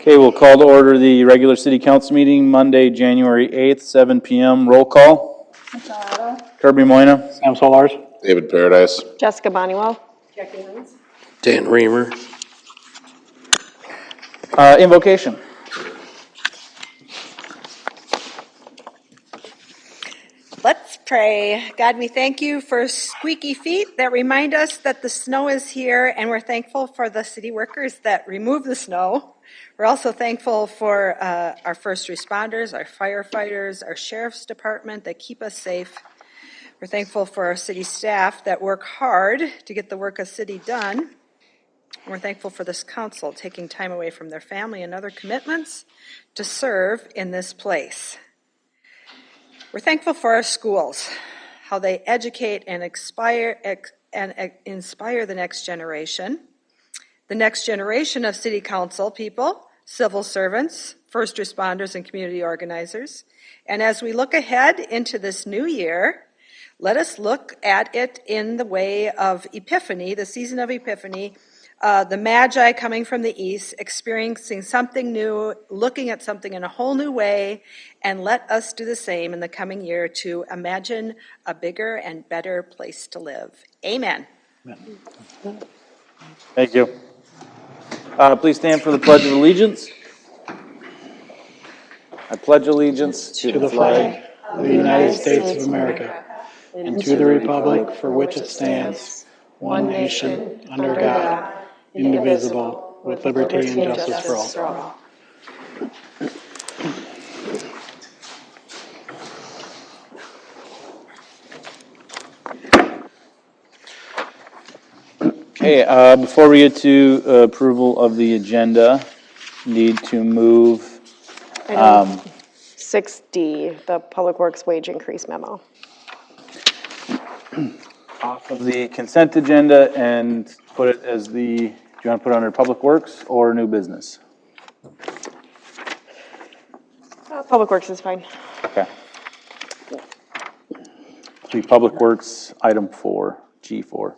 Okay, we'll call to order the regular city council meeting Monday, January 8th, 7 p.m. Roll call. Kirby Moyna. Sam Solars. David Paradise. Jessica Bonniwell. Jackie Lynns. Dan Reamer. Invocation. Let's pray. God, we thank you for squeaky feet that remind us that the snow is here, and we're thankful for the city workers that remove the snow. We're also thankful for our first responders, our firefighters, our sheriff's department that keep us safe. We're thankful for our city staff that work hard to get the work of city done. And we're thankful for this council taking time away from their family and other commitments to serve in this place. We're thankful for our schools, how they educate and inspire the next generation of city council people, civil servants, first responders, and community organizers. And as we look ahead into this new year, let us look at it in the way of Epiphany, the season of Epiphany, the Magi coming from the east, experiencing something new, looking at something in a whole new way, and let us do the same in the coming year to imagine a bigger and better place to live. Amen. Thank you. Please stand for the Pledge of Allegiance. I pledge allegiance To the flag of the United States of America and to the republic for which it stands, one nation, under God, indivisible, with liberty and justice for all. Okay, before we get to approval of the agenda, need to move Item 6D, the Public Works wage increase memo. off of the consent agenda and put it as do you want to put it under Public Works or new business? Public Works is fine. Okay. The Public Works, item 4, G4.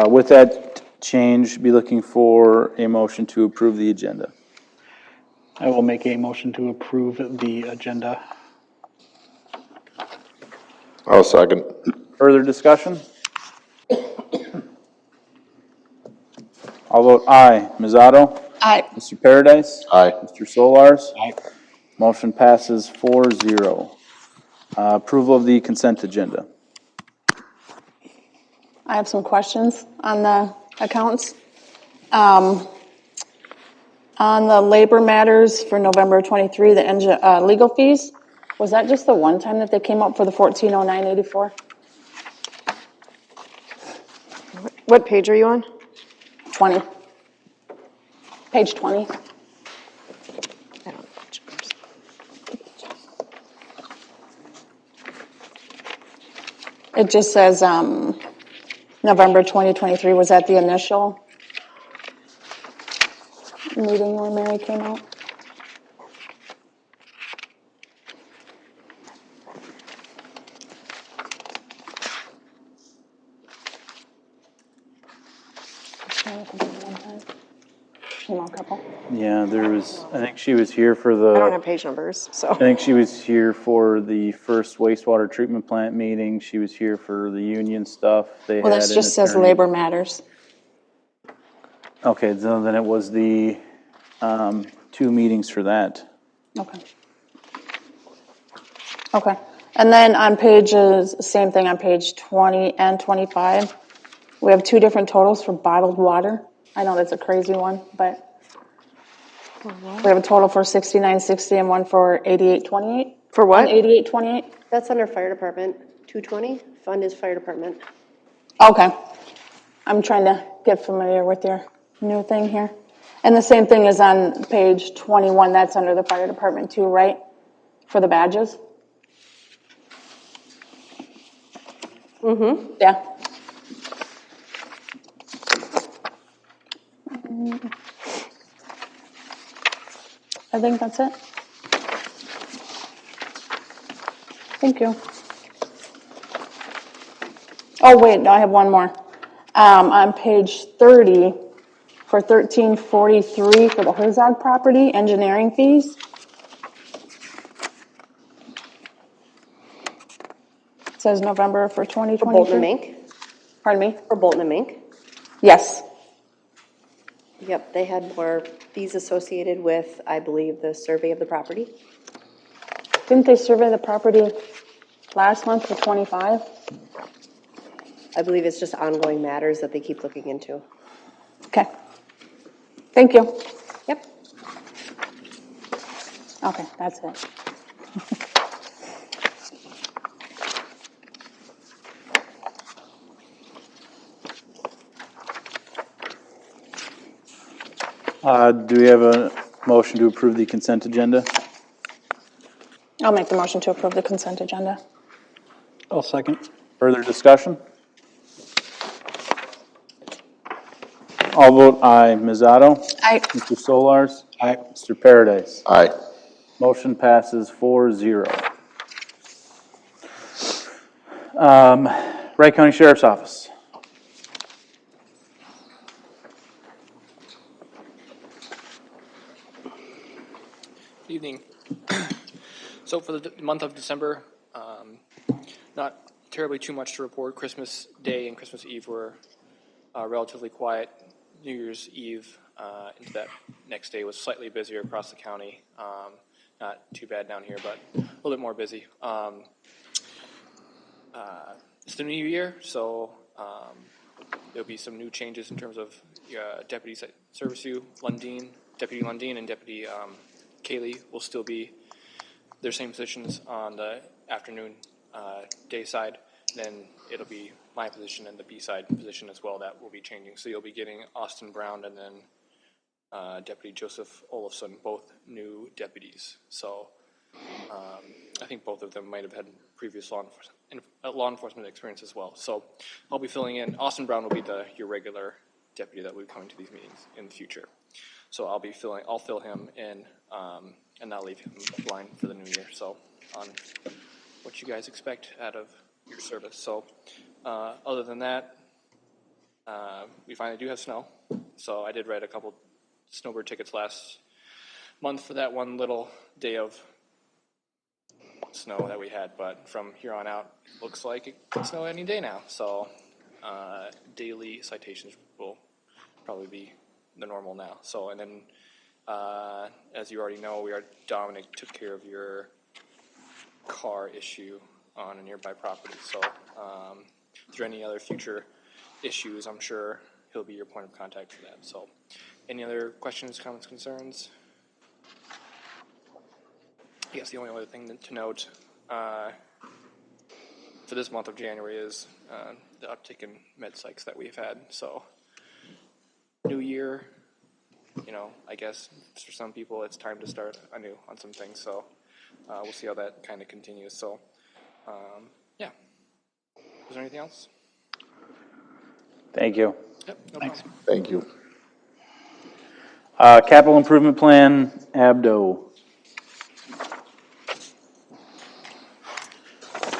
With that change, be looking for a motion to approve the agenda. I will make a motion to approve the agenda. I'll second. Further discussion? I'll vote aye. Ms. Otto? Aye. Mr. Paradise? Aye. Mr. Solars? Aye. Motion passes 4-0. Approval of the consent agenda. I have some questions on the accounts. On the labor matters for November 23, the legal fees, was that just the one time that they came up for the 1409.84? What page are you on? 20. Page 20. I don't know. It just says November 2023. Was that the initial meeting where Mary came out? Came out a couple. Yeah, I think she was here for I don't the, have page numbers, so. I think she was here for the first wastewater treatment plant meeting. She was here for the union stuff. They Well, had this an just says attorney. labor matters. Okay, so then it was the 2 meetings for that. Okay. Okay. And then on pages, same thing on page 20 and 25, we have 2 different totals for bottled water. I know that's a crazy one, but we have a total for 69.60 and one for 88.28. For what? 88.28. That's under fire department. 220 fund is fire department. Okay. I'm trying to get familiar with your new thing here. And the same thing is on page 21. That's under the fire department too, right? For the badges? Mm-hmm. Yeah. I think that's it. Thank you. Oh, wait, no, I have one more. On page 30, for 1343 for the Herzog property, engineering fees. It says November for For Bolton and 2023. Mink. Pardon me? For Bolton and Mink. Yes. Yep, they had more fees associated with, I believe, the survey of the property. Didn't they survey the property last month for 25? I believe it's just ongoing matters that they keep looking into. Okay. Thank you. Yep. Okay, that's it. Do we have a motion to approve the consent agenda? I'll make the motion to approve the consent agenda. I'll second. Further discussion? All vote aye. Ms. Otto? Aye. Mr. Solars? Aye. Mr. Paradise? Aye. Motion passes 4-0. Wright County Sheriff's Office. Evening. So for the month of December, not terribly too much to report. Christmas Day and Christmas Eve were relatively quiet. New Year's Eve into that next day was slightly busier across the county. Not too bad down here, but a little bit more busy. It's the new year, so there'll be some new changes in terms of deputies that service you. Deputy Lundeen and Deputy Kaylee will still be their same positions on the afternoon day side. Then it'll be my position and the B side position as well that will be changing. So you'll be getting Austin Brown and then Deputy Joseph Olafson, both new deputies. So I think both of them might have had previous law enforcement experience as well. So I'll be filling in. Austin Brown will be your regular deputy that will be coming to these meetings in the future. So I'll fill him in and not leave him blind for the new year. So on what you guys expect out of your service. So other than that, we finally do have snow. So I did write a couple snowbird tickets last month for that one little day of snow that we had. But from here on out, it looks like it could snow any day now. So daily citations will probably be the normal now. So, and then as you already know, Dominic took care of your car issue on a nearby property. So if there are any other future issues, I'm sure he'll be your point of contact for that. So any other questions, comments, concerns? I guess the only other thing to note for this month of January is the uptick in med psychs that we've had. So new year, I guess for some people it's time to start anew on some things. So we'll see how that kind of continues. So yeah. Is there anything else? Thank you. Yep, no problem. Thank you. Capital Improvement Plan, Abdo.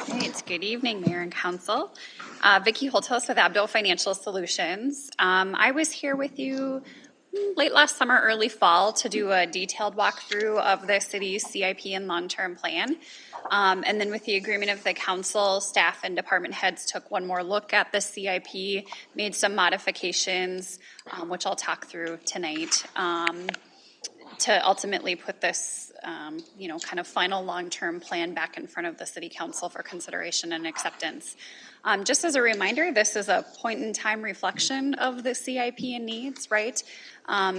Great. Good evening, Mayor and Council. Vicki Holthouse with Abdo Financial Solutions. I was here with you late last summer, early fall to do a detailed walkthrough of the city's CIP and long-term plan. And then with the agreement of the council, staff and department heads took one more look at the CIP, made some modifications, which I'll talk through tonight, to ultimately put this kind of final long-term plan back in front of the city council for consideration and acceptance. Just as a reminder, this is a point-in-time reflection of the CIP and needs, right?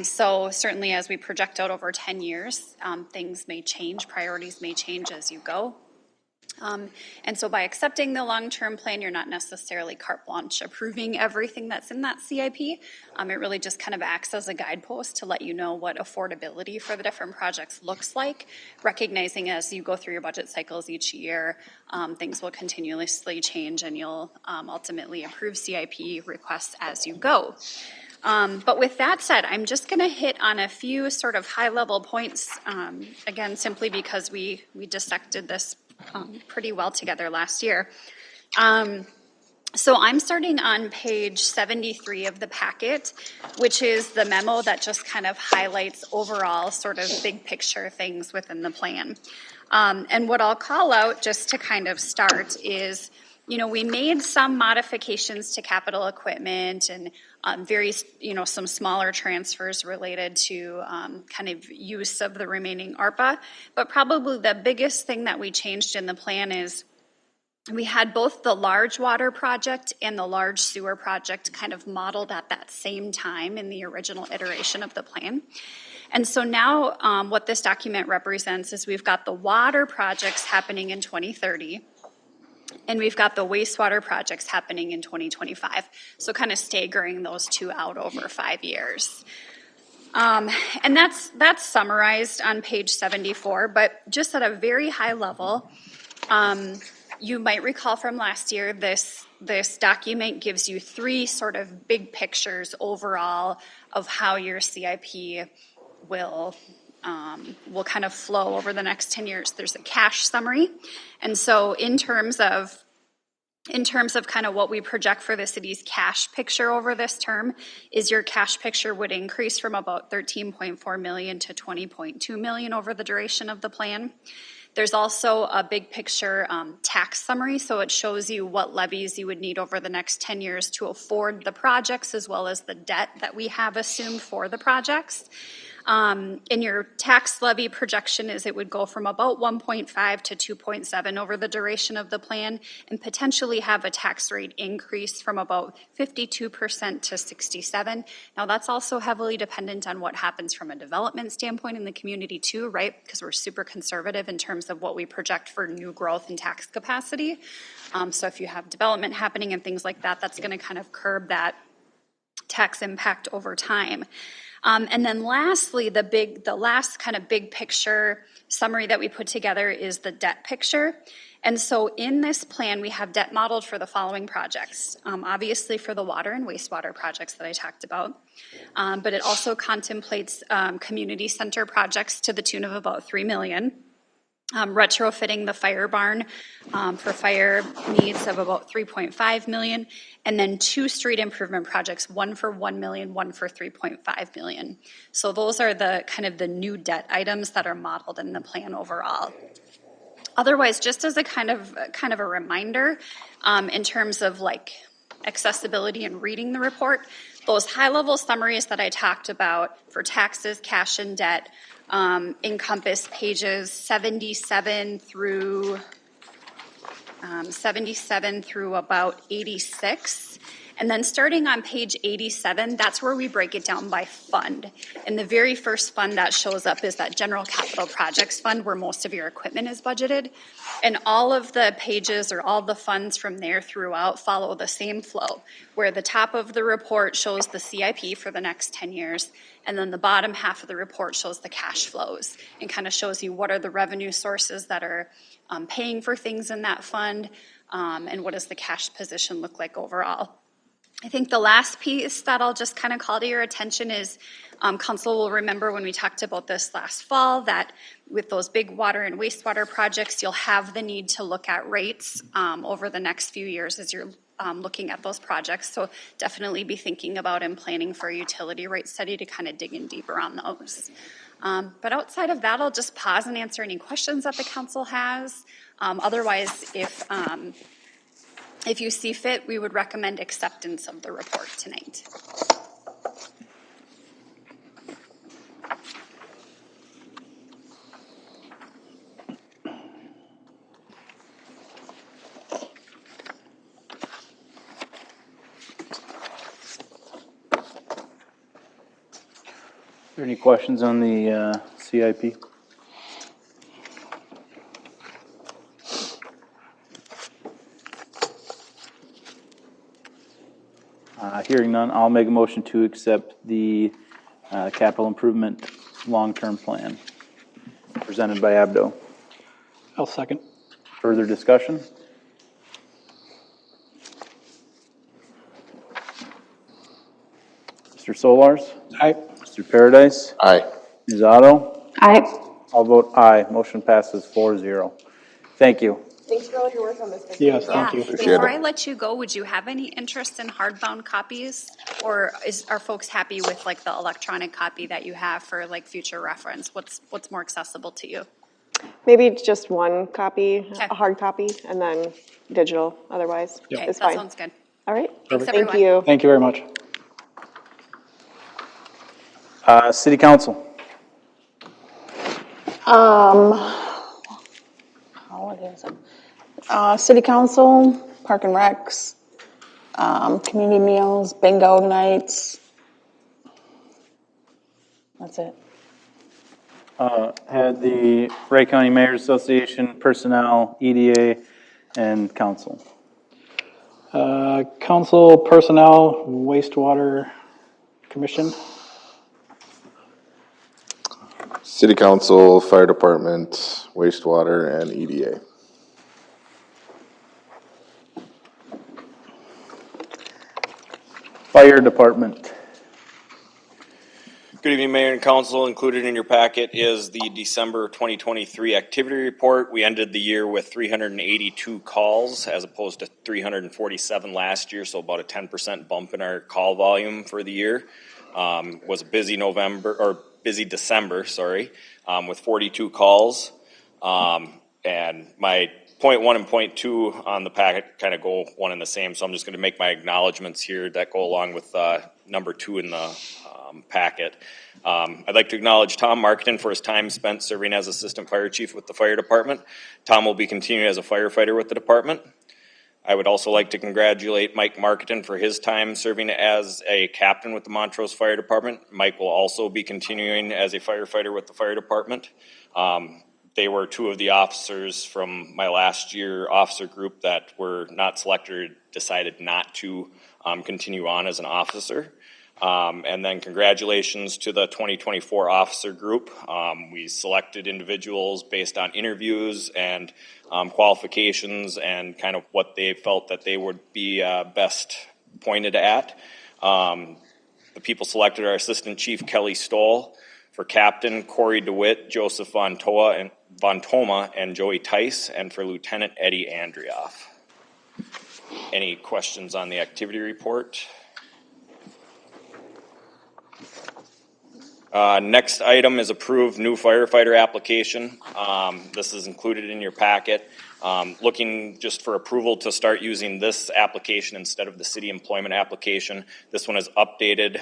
So certainly as we project out over 10 years, things may change, priorities may change as you go. And so by accepting the long-term plan, you're not necessarily carte blanche approving everything that's in that CIP. It really just kind of acts as a guidepost to let you know what affordability for the different projects looks like, recognizing as you go through your budget cycles each year, things will continuously change and you'll ultimately approve CIP requests as you go. But with that said, I'm just going to hit on a few sort of high-level points, again, simply because we dissected this pretty well together last year. So I'm starting on page 73 of the packet, which is the memo that just kind of highlights overall sort of big picture things within the plan. And what I'll call out just to kind of start is, you know, we made some modifications to capital equipment and some smaller transfers related to kind of use of the remaining ARPA. But probably the biggest thing that we changed in the plan is we had both the large water project and the large sewer project kind of modeled at that same time in the original iteration of the plan. And so now what this document represents is we've got the water projects happening in 2030, and we've got the wastewater projects happening in 2025. So kind of staggering those two out over 5 years. And that's summarized on page 74, but just at a very high level, you might recall from last year, this document gives you three sort of big pictures overall of how your CIP will kind of flow over the next 10 years. There's a cash summary. And so in terms of kind of what we project for the city's cash picture over this term is your cash picture would increase from about 13.4 million to 20.2 million over the duration of the plan. There's also a big picture tax summary, so it shows you what levies you would need over the next 10 years to afford the projects as well as the debt that we have assumed for the projects. And your tax levy projection is it would go from about 1.5 to 2.7 over the duration of the plan and potentially have a tax rate increase from about 52% to 67%. Now that's also heavily dependent on what happens from a development standpoint in the community too, right? Because we're super conservative in terms of what we project for new growth and tax capacity. So if you have development happening and things like that, that's going to kind of curb that tax impact over time. And then lastly, the last kind of big picture summary that we put together is the debt picture. And so in this plan, we have debt modeled for the following projects. Obviously for the water and wastewater projects that I talked about, but it also contemplates community center projects to the tune of about $3 million. Retrofitting the fire barn for fire needs of about 3.5 million, and then 2 street improvement projects, one for 1 million, one for 3.5 million. So those are the kind of the new debt items that are modeled in the plan overall. Otherwise, just as a kind of a reminder, in terms of like accessibility and reading the report, those high-level summaries that I talked about for taxes, cash, and debt encompass pages 77 through about 86. And then starting on page 87, that's where we break it down by fund. And the very first fund that shows up is that general capital projects fund where most of your equipment is budgeted. And all of the pages or all the funds from there throughout follow the same flow, where the top of the report shows the CIP for the next 10 years, and then the bottom half of the report shows the cash flows and kind of shows you what are the revenue sources that are paying for things in that fund, and what does the cash position look like overall. I think the last piece that I'll just kind of call to your attention is council will remember when we talked about this last fall that with those big water and wastewater projects, you'll have the need to look at rates over the next few years as you're looking at those projects. So definitely be thinking about and planning for a utility rate study to kind of dig in deeper on those. But outside of that, I'll just pause and answer any questions that the council has. Otherwise, if you see fit, we would recommend acceptance of the report tonight. Are there any questions on the CIP? Hearing none, I'll make a motion to accept the capital improvement long-term plan presented by Abdo. I'll second. Further discussion? Mr. Mr. Solars? Aye. Mr. Paradise? Aye. Ms. Otto? Aye. I'll vote aye. Motion passes 4-0. Thank you. Thanks for all your work on this, Vicki. Yes, thank you. Appreciate Before it. I let you go, would you have any interest in hardbound copies? Or are folks happy with like the electronic copy that you have for like future reference? What's more accessible to you? Maybe just one copy, Okay. a hard copy, and then digital otherwise. Okay, It's that fine. sounds good. All right. Thanks, Thank everyone. you. Thank you very much. City Council. What is it? City Council, Park and Recs, community meals, bingo nights. That's it. Had the Wright County Mayor's Association, Personnel, EDA, and Council. Council, Personnel, Wastewater Commission. City Council, Fire Department, Wastewater, and EDA. Fire Department. Good evening, Mayor and Council. Included in your packet is the December 2023 activity report. We ended the year with 382 calls as opposed to 347 last year, so about a 10% bump in our call volume for the year. Was a busy December, with 42 calls. And my point one and point two on the packet kind of go one and the same, so I'm just going to make my acknowledgments here that go along with number two in the packet. I'd like to acknowledge Tom Marketing for his time spent serving as Assistant Fire Chief with the Fire Department. Tom will be continuing as a firefighter with the department. I would also like to congratulate Mike Marketing for his time serving as a captain with the Montrose Fire Department. Mike will also be continuing as a firefighter with the fire department. They were two of the officers from my last year officer group that were not selected or decided not to continue on as an officer. And then congratulations to the 2024 officer group. We selected individuals based on interviews and qualifications and kind of what they felt that they would be best pointed at. The people selected are Assistant Chief Kelly Stoll, for Captain Corey DeWitt, Joseph Von Thoma, and Joey Tice, and for Lieutenant Eddie Andrioff. Any questions on the activity report? Next item is approved new firefighter application. This is included in your packet. Looking just for approval to start using this application instead of the city employment application. This one is updated.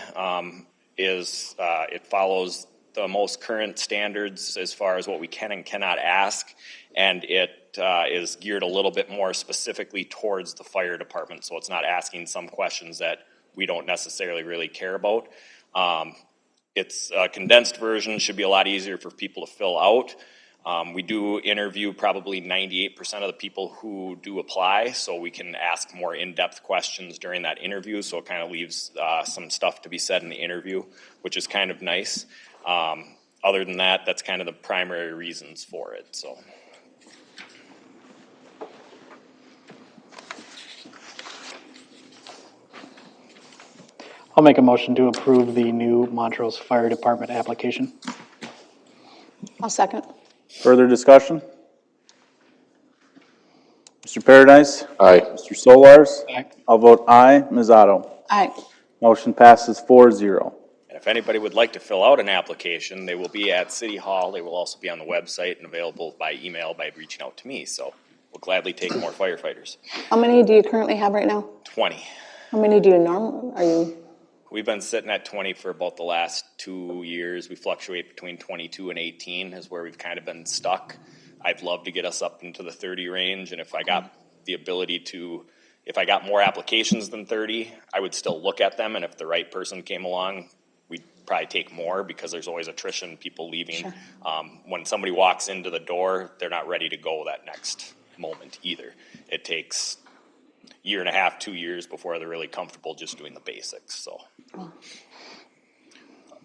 It follows the most current standards as far as what we can and cannot ask, and it is geared a little bit more specifically towards the fire department, so it's not asking some questions that we don't necessarily really care about. It's a condensed version, should be a lot easier for people to fill out. We do interview probably 98% of the people who do apply, so we can ask more in-depth questions during that interview, so it kind of leaves some stuff to be said in the interview, which is kind of nice. Other than that, that's kind of the primary reasons for it. So, I'll make a motion to approve the new Montrose Fire Department application. I'll second. Further discussion? Mr. Paradise? Aye. Mr. Solars? Aye. I'll vote aye. Ms. Otto? Aye. Motion passes 4-0. and if anybody would like to fill out an application, they will be at City Hall. They will also be on the website and available by email by reaching out to me. So we'll gladly take more firefighters. How many do you currently have right now? 20. How many do you normally, We've been sitting at 20 for about the last 2 years. We fluctuate between 22 and 18 is where we've kind of been stuck. I'd love to get us up into the 30 range, and if I got the ability to, if I got more applications than 30, I would still look at them, and if the right person came along, we'd probably take more because there's always attrition, people leaving. Sure. When somebody walks into the door, they're not ready to go that next moment either. It takes a year and a half, 2 years before they're really comfortable just doing the basics. So,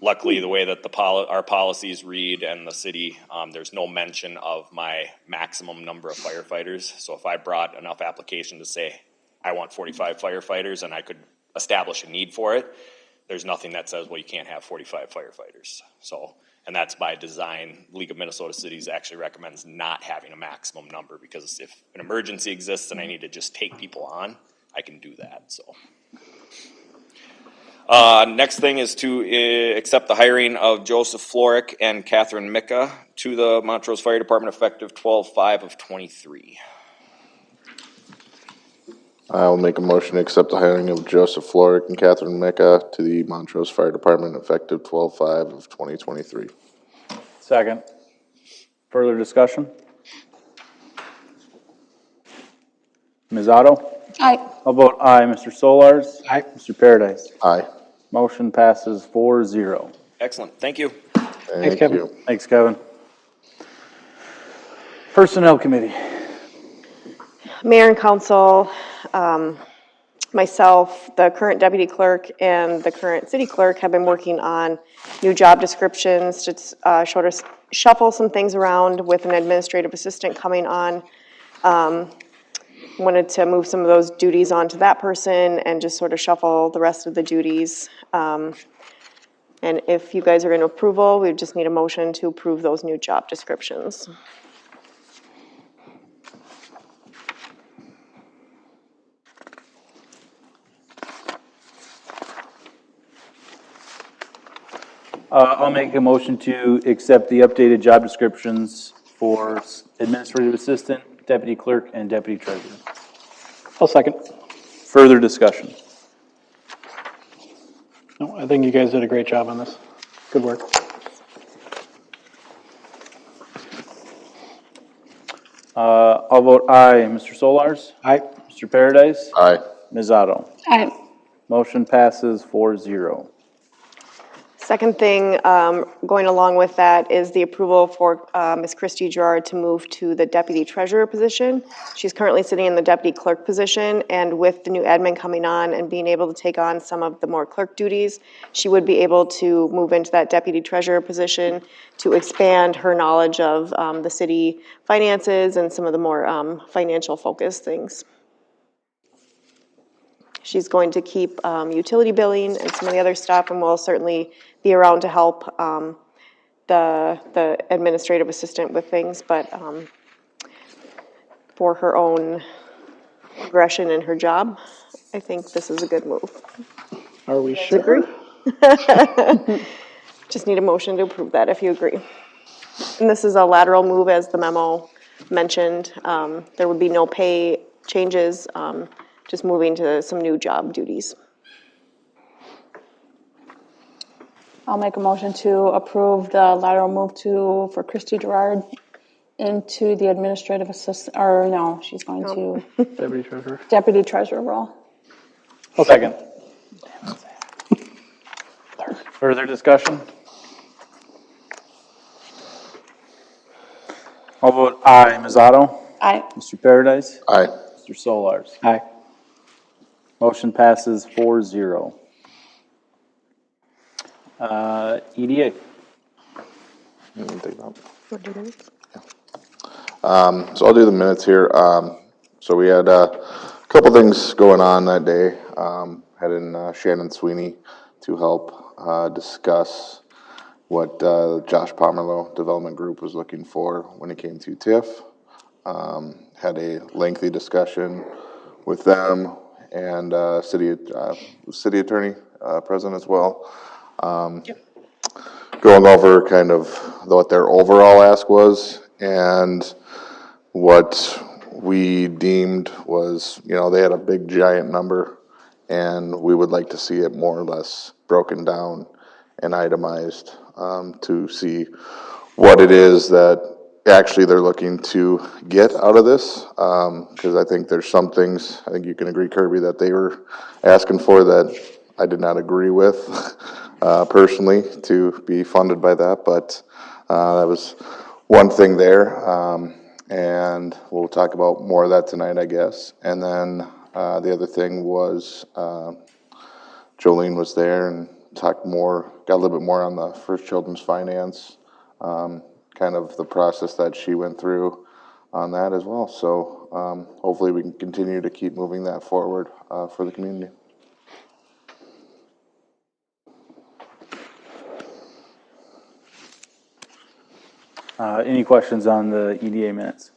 luckily, the way that our policies read and the city, there's no mention of my maximum number of firefighters. So if I brought enough application to say I want 45 firefighters and I could establish a need for it, there's nothing that says, well, you can't have 45 firefighters. So, and that's by design. League of Minnesota Cities actually recommends not having a maximum number, because if an emergency exists and I need to just take people on, I can do that, so. Next thing is to accept the hiring of Joseph Florick and Catherine Micka to the Montrose Fire Department effective 12/5 of 23. I'll make a motion to accept the hiring of Joseph Florick and Catherine Micka to the Montrose Fire Department effective 12/5 of 2023. Second. Further discussion? Ms. Otto? Aye. How vote aye, Mr. Solars? Aye. Mr. Paradise? Aye. Motion passes 4-0. Excellent, thank you. Thank Kevin. you. Thanks, Kevin. Personnel Committee. Mayor and council, myself, the current deputy clerk, and the current city clerk have been working on new job descriptions to shuffle some things around with an administrative assistant coming on. Wanted to move some of those duties onto that person and just sort of shuffle the rest of the duties. And if you guys are in approval, we just need a motion to approve those new job descriptions. I'll make a motion to accept the updated job descriptions for administrative assistant, deputy clerk, and deputy treasurer. I'll second. Further discussion? No, I think you guys did a great job on this. Good work. I'll vote aye, Mr. Solars? Aye. Mr. Paradise? Aye. Ms. Otto? Aye. Motion passes 4-0. Second thing, going along with that is the approval for Ms. Christy Gerard to move to the deputy treasurer position. She's currently sitting in the deputy clerk position, and with the new admin coming on and being able to take on some of the more clerk duties, she would be able to move into that deputy treasurer position to expand her knowledge of the city finances and some of the more financial focused things. She's going to keep utility billing and some of the other stuff, and will certainly be around to help the administrative assistant with things, but for her own progression in her job, I think this is a good move. Are we sure? Agree? Just need a motion to approve that if you agree. And this is a lateral move, as the memo mentioned. There would be no pay changes, just moving to some new job duties. I'll make a motion to approve the lateral move for Christy Gerard into the administrative assistant, or no, she's going to Deputy treasurer. deputy treasurer role. Second. Further discussion? I'll vote aye, Ms. Otto? Aye. Mr. Paradise? Aye. Mr. Solars? Aye. Motion passes 4-0. EDA. So I'll do the minutes here. So we had a couple things going on that day. Had in Shannon Sweeney to help discuss what Josh Pomerleau Development Group was looking for when it came to TIF. Had a lengthy discussion with them and city attorney present as well. Going over kind of what their overall ask was and what we deemed was, they had a big giant number and we would like to see it more or less broken down and itemized to see what it is that actually they're looking to get out of this. Because I think there's some things, I think you can agree, Kirby, that they were asking for that I did not agree with personally to be funded by that, but that was one thing there. And we'll talk about more of that tonight, I guess. And then the other thing was Jolene was there and got a little bit more on the First Children's Finance, kind of the process that she went through on that as well. So hopefully we can continue to keep moving that forward for the community. Any questions on the EDA minutes?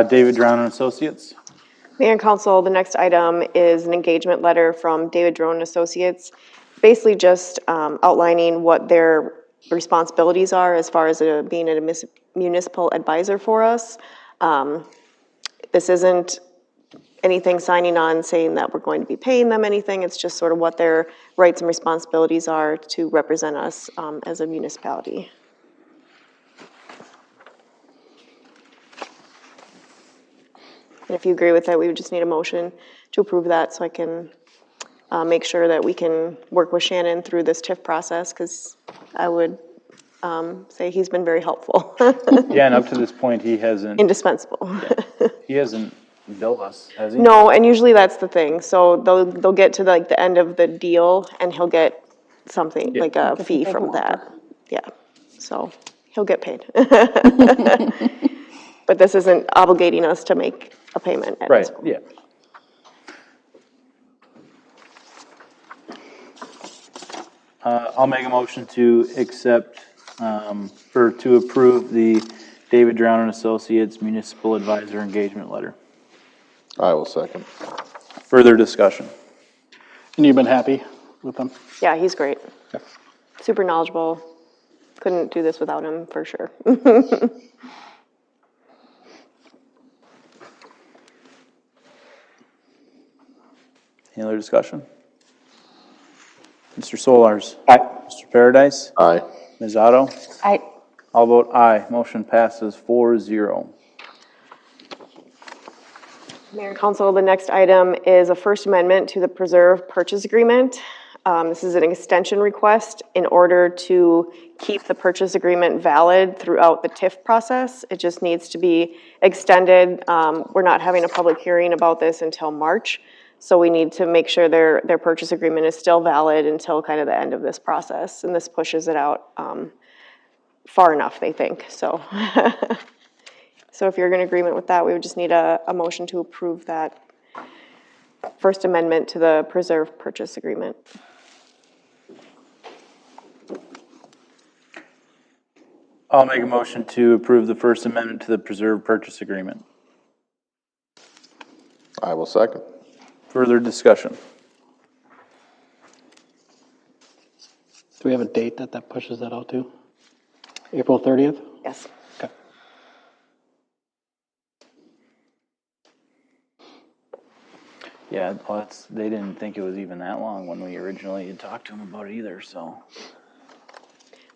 David Drown and Associates. Mayor and council, the next item is an engagement letter from David Drone and Associates, basically just outlining what their responsibilities are as far as being a municipal advisor for us. This isn't anything signing on saying that we're going to be paying them anything. It's just sort of what their rights and responsibilities are to represent us as a municipality. And if you agree with that, we would just need a motion to approve that so I can make sure that we can work with Shannon through this TIF process, because I would say he's been very helpful. Yeah, and up to this point, he hasn't, Indispensable. he hasn't billed us, has he? No, and usually that's the thing. So they'll get to like the end of the deal and he'll get something, like a fee from that. Yeah, so he'll get paid. But this isn't obligating us to make a payment at Right, this point. yeah. I'll make a motion to accept, to approve the David Drown and Associates Municipal Advisor Engagement Letter. I will second. Further discussion. And you've been happy with them? Yeah, he's great. Super knowledgeable. Couldn't do this without him, for sure. Any other discussion? Mr. Solars? Aye. Mr. Paradise? Aye. Ms. Otto? Aye. I'll vote aye. Motion passes 4-0. Mayor and council, the next item is a First Amendment to the Preserve Purchase Agreement. This is an extension request in order to keep the purchase agreement valid throughout the TIF process. It just needs to be extended. We're not having a public hearing about this until March, so we need to make sure their purchase agreement is still valid until kind of the end of this process, and this pushes it out far enough, they think, so. So if you're in agreement with that, we would just need a motion to approve that First Amendment to the Preserve Purchase Agreement. I'll make a motion to approve the First Amendment to the Preserve Purchase Agreement. I will second. Further discussion. Do we have a date that pushes that out to? April 30th? Yes. Okay. Yeah, well, they didn't think it was even that long when we originally had talked to them about it either, so.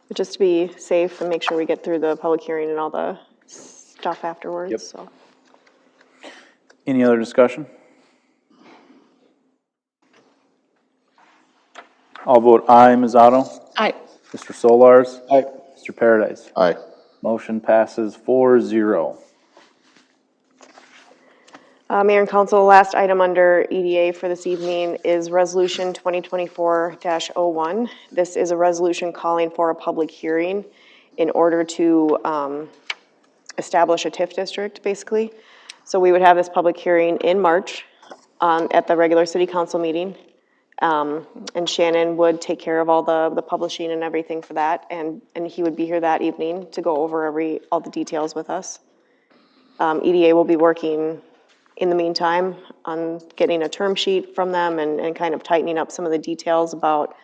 But just to be safe and make sure we get through the public hearing and all the stuff afterwards, Yep. so. Any other discussion? I'll vote aye. Ms. Otto? Aye. Mr. Solars? Aye. Mr. Paradise? Aye. Motion passes 4-0. Mayor and council, last item under EDA for this evening is Resolution 2024-01. This is a resolution calling for a public hearing in order to establish a TIF district, basically. So we would have this public hearing in March at the regular city council meeting. And Shannon would take care of all the publishing and everything for that, and he would be here that evening to go over all the details with us. EDA will be working in the meantime on getting a term sheet from them and kind of tightening up some of the details about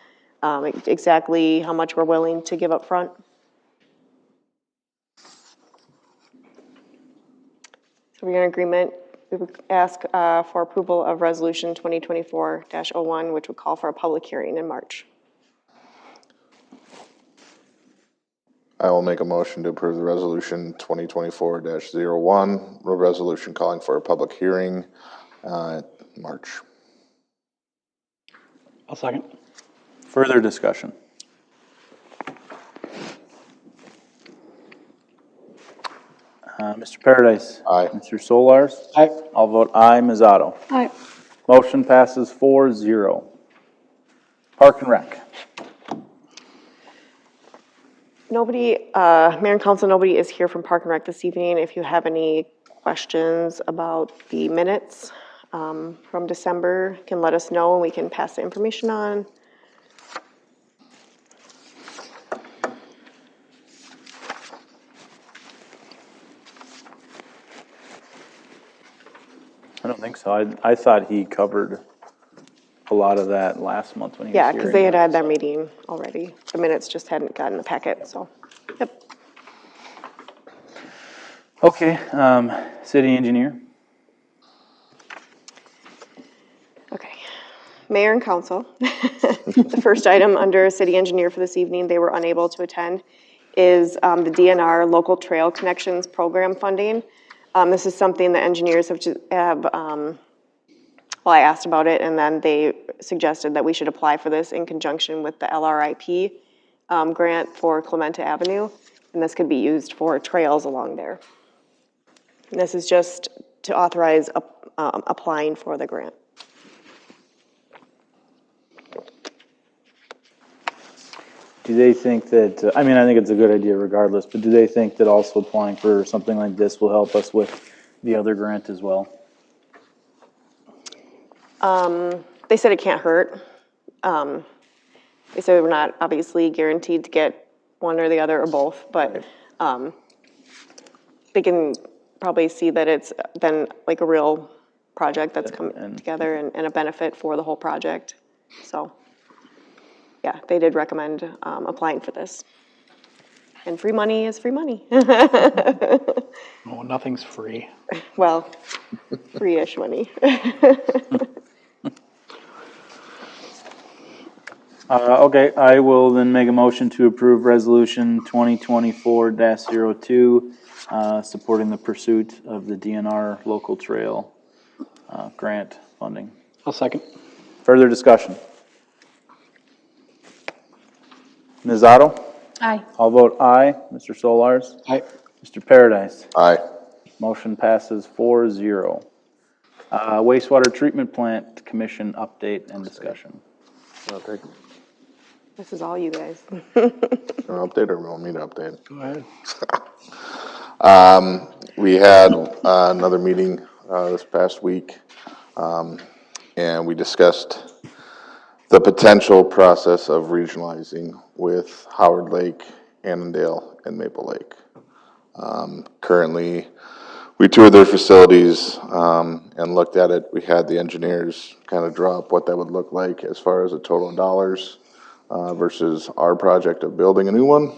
exactly how much we're willing to give up front. So we're in agreement. We would ask for approval of Resolution 2024-01, which would call for a public hearing in March. I will make a motion to approve the resolution 2024-01, a resolution calling for a public hearing, March. I'll second. Further discussion. Mr. Paradise? Aye. Mr. Solars? Aye. I'll vote aye. Ms. Otto? Aye. Motion passes 4-0. Park and Rec. Nobody, Mayor and Council, nobody is here from Park and Rec this evening. If you have any questions about the minutes from December, you can let us know and we can pass the information on. don't think so. I thought he covered a lot of that last month when he was Yeah, here. because they had their meeting already. The minutes just hadn't gotten the packet, so, yep. Okay, city engineer. Okay. Mayor and council, the first item under city engineer for this evening, they were unable to attend, is the DNR Local Trail Connections Program funding. This is something the engineers well, I asked about it, and then they suggested that we should apply for this in conjunction with the LRIP grant for Clementa Avenue, and this could be used for trails along there. And this is just to authorize applying for the grant. Do they think that, I mean, I think it's a good idea regardless, but do they think that also applying for something like this will help us with the other grant as well? They said it can't hurt. They said we're not obviously guaranteed to get one or the other or both, but they can probably see that it's been like a real project that's come together and a benefit for the whole project. So, yeah, they did recommend applying for this. And free money is free money. Oh, nothing's free. Well, free-ish money. Okay, I will then make a motion to approve resolution 2024-02, supporting the pursuit of the DNR local trail grant funding. I'll second. Further discussion? Ms. Otto? Aye. I'll vote aye. Mr. Solars? Aye. Mr. Paradise? Aye. Motion passes 4-0. Wastewater Treatment Plant Commission update and discussion. Okay. This is all you guys. An update or want me to update? Go ahead. We had another meeting this past week, and we discussed the potential process of regionalizing with Howard Lake, Annandale, and Maple Lake. Currently, we toured their facilities and looked at it. We had the engineers kind of draw up what that would look like as far as the total dollars versus our project of building a new one.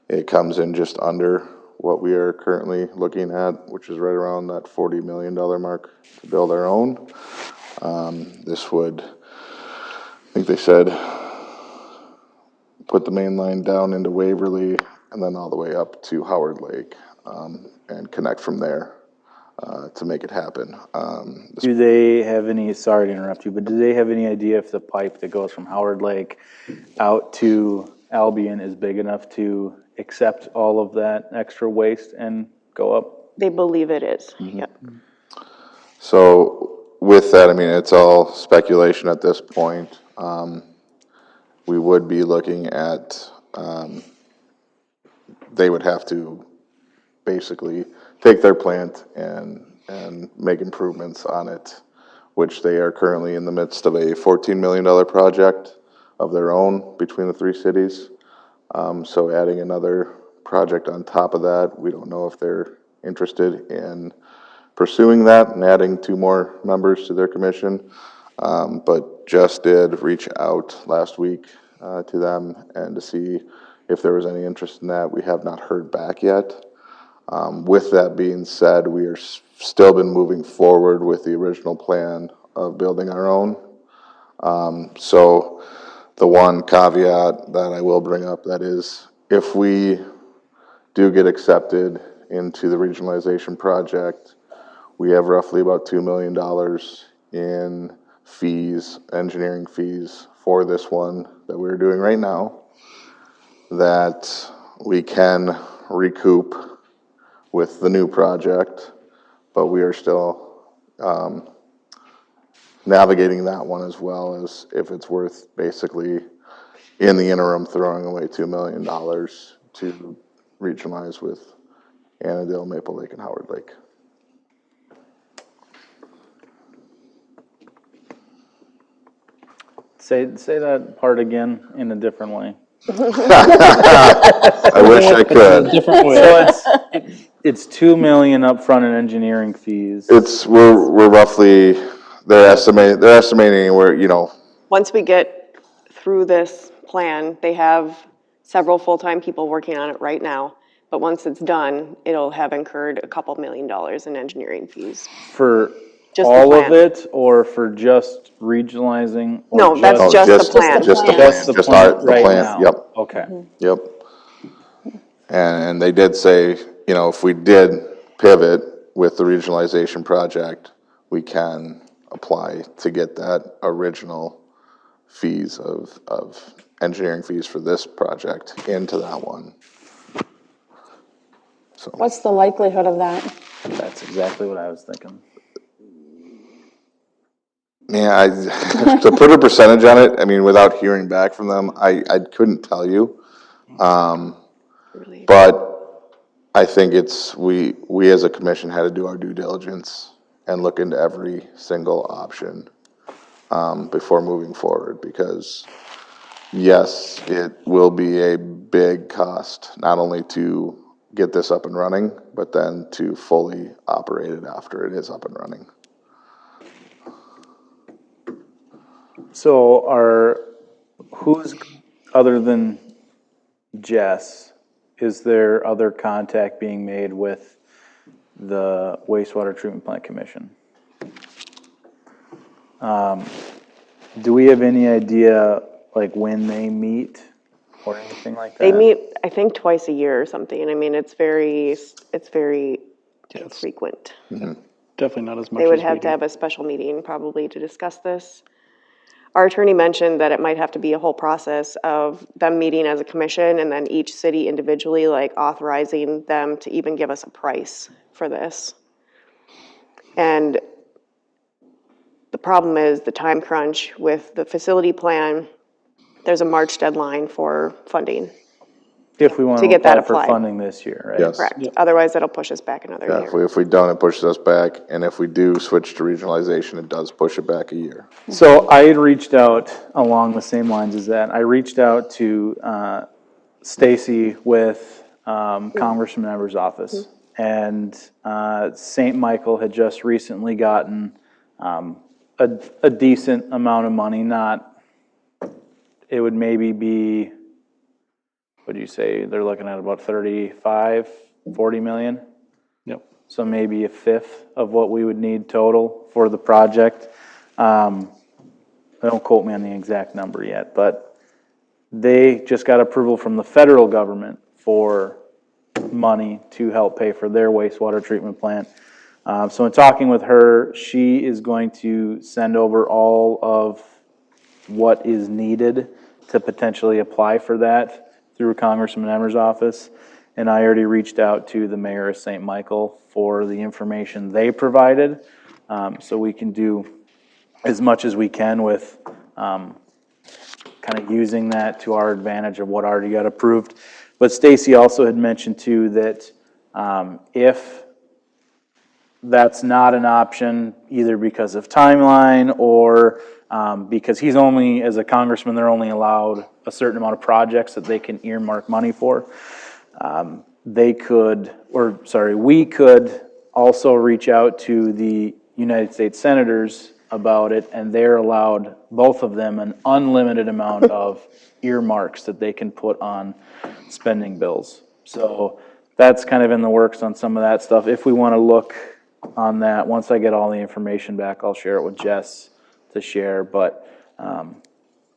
It comes in just under what we are currently looking at, which is right around that $40 million mark to build our own. This would, I think they said, put the main line down into Waverly and then all the way up to Howard Lake and connect from there to make it happen. Do they have any, sorry to interrupt you, but do they have any idea if the pipe that goes from Howard Lake out to Albion is big enough to accept all of that extra waste and go up? They believe it is, Mm-hmm. yep. So with that, I mean, it's all speculation at this point. We would be looking at, they would have to basically take their plant and make improvements on it, which they are currently in the midst of a $14 million project of their own between the three cities. So adding another project on top of that, we don't know if they're interested in pursuing that and adding 2 more members to their commission. But just did reach out last week to them and to see if there was any interest in that. We have not heard back yet. With that being said, we are still been moving forward with the original plan of building our own. So the one caveat that I will bring up, that is, if we do get accepted into the regionalization project, we have roughly about $2 million in fees, engineering fees for this one that we're doing right now that we can recoup with the new project, but we are still navigating that one as well as if it's worth basically in the interim throwing away $2 million to regionalize with Annandale, Maple Lake, and Howard Lake. Say that part again in a different way. I wish I could. Different way. So it's 2 million upfront in engineering fees. We're roughly, they're estimating where, Once we get through this plan, they have several full-time people working on it right now. But once it's done, it'll have incurred a couple $1 million in engineering fees. For Just the all of plan. it, or for just regionalizing? Or No, that's Oh, just the plan. Just the plan. plan, the just plant the right plan, now? yep. Okay. Yep. And they did say, if we did pivot with the regionalization project, we can apply to get that original fees of engineering fees for this project into that one. So, What's the likelihood of that? That's exactly what I was thinking. yeah, to put a percentage on it, I mean, without hearing back from them, I couldn't tell you. Really. But I think we as a commission had to do our due diligence and look into every single option before moving forward, because yes, it will be a big cost, not only to get this up and running, but then to fully operate it after it is up and running. So who's, other than Jess, is there other contact being made with the wastewater treatment plant commission? Do we have any idea, like, when they meet or anything like that? They meet, I think, twice a year or something. I mean, it's very Yes, frequent. definitely not as much They would as have we to do. have a special meeting probably to discuss this. Our attorney mentioned that it might have to be a whole process of them meeting as a commission and then each city individually, like, authorizing them to even give us a price for this. And the problem is the time crunch with the facility plan. There's a March deadline for funding. If we want To to get that apply for applied. funding this year, right? Yes. Correct. Otherwise, that'll push us back another Yeah, year. if we don't, it pushes us back, and if we do switch to regionalization, it does push it back a year. So I had reached out along the same lines as that. I reached out to Stacy with Congressman Evers' office. And St. Michael had just recently gotten a decent amount of money, it would maybe be, what do you say, they're looking at about 35, 40 million? Yep. So maybe a fifth of what we would need total for the project. Don't quote me on the exact number yet, but they just got approval from the federal government for money to help pay for their wastewater treatment plant. So in talking with her, she is going to send over all of what is needed to potentially apply for that through Congressman Emmer's office. And I already reached out to the mayor of St. Michael for the information they provided. So we can do as much as we can with kind of using that to our advantage of what already got approved. But Stacy also had mentioned too that if that's not an option, either because of timeline or because he's only, as a congressman, they're only allowed a certain amount of projects that they can earmark money for. We could also reach out to the United States senators about it, and they're allowed, both of them, an unlimited amount of earmarks that they can put on spending bills. So that's kind of in the works on some of that stuff. If we want to look on that, once I get all the information back, I'll share it with Jess to share, but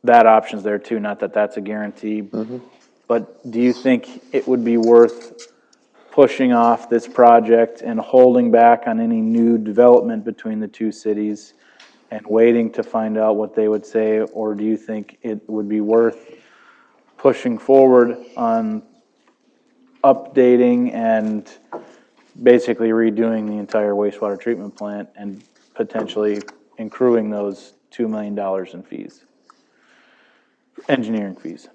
that option's there too, not that that's a guarantee. But do you think it would be worth pushing off this project and holding back on any new development between the two cities and waiting to find out what they would say? Or do you think it would be worth pushing forward on updating and basically redoing the entire wastewater treatment plant and potentially accruing those $2 million in fees, engineering fees?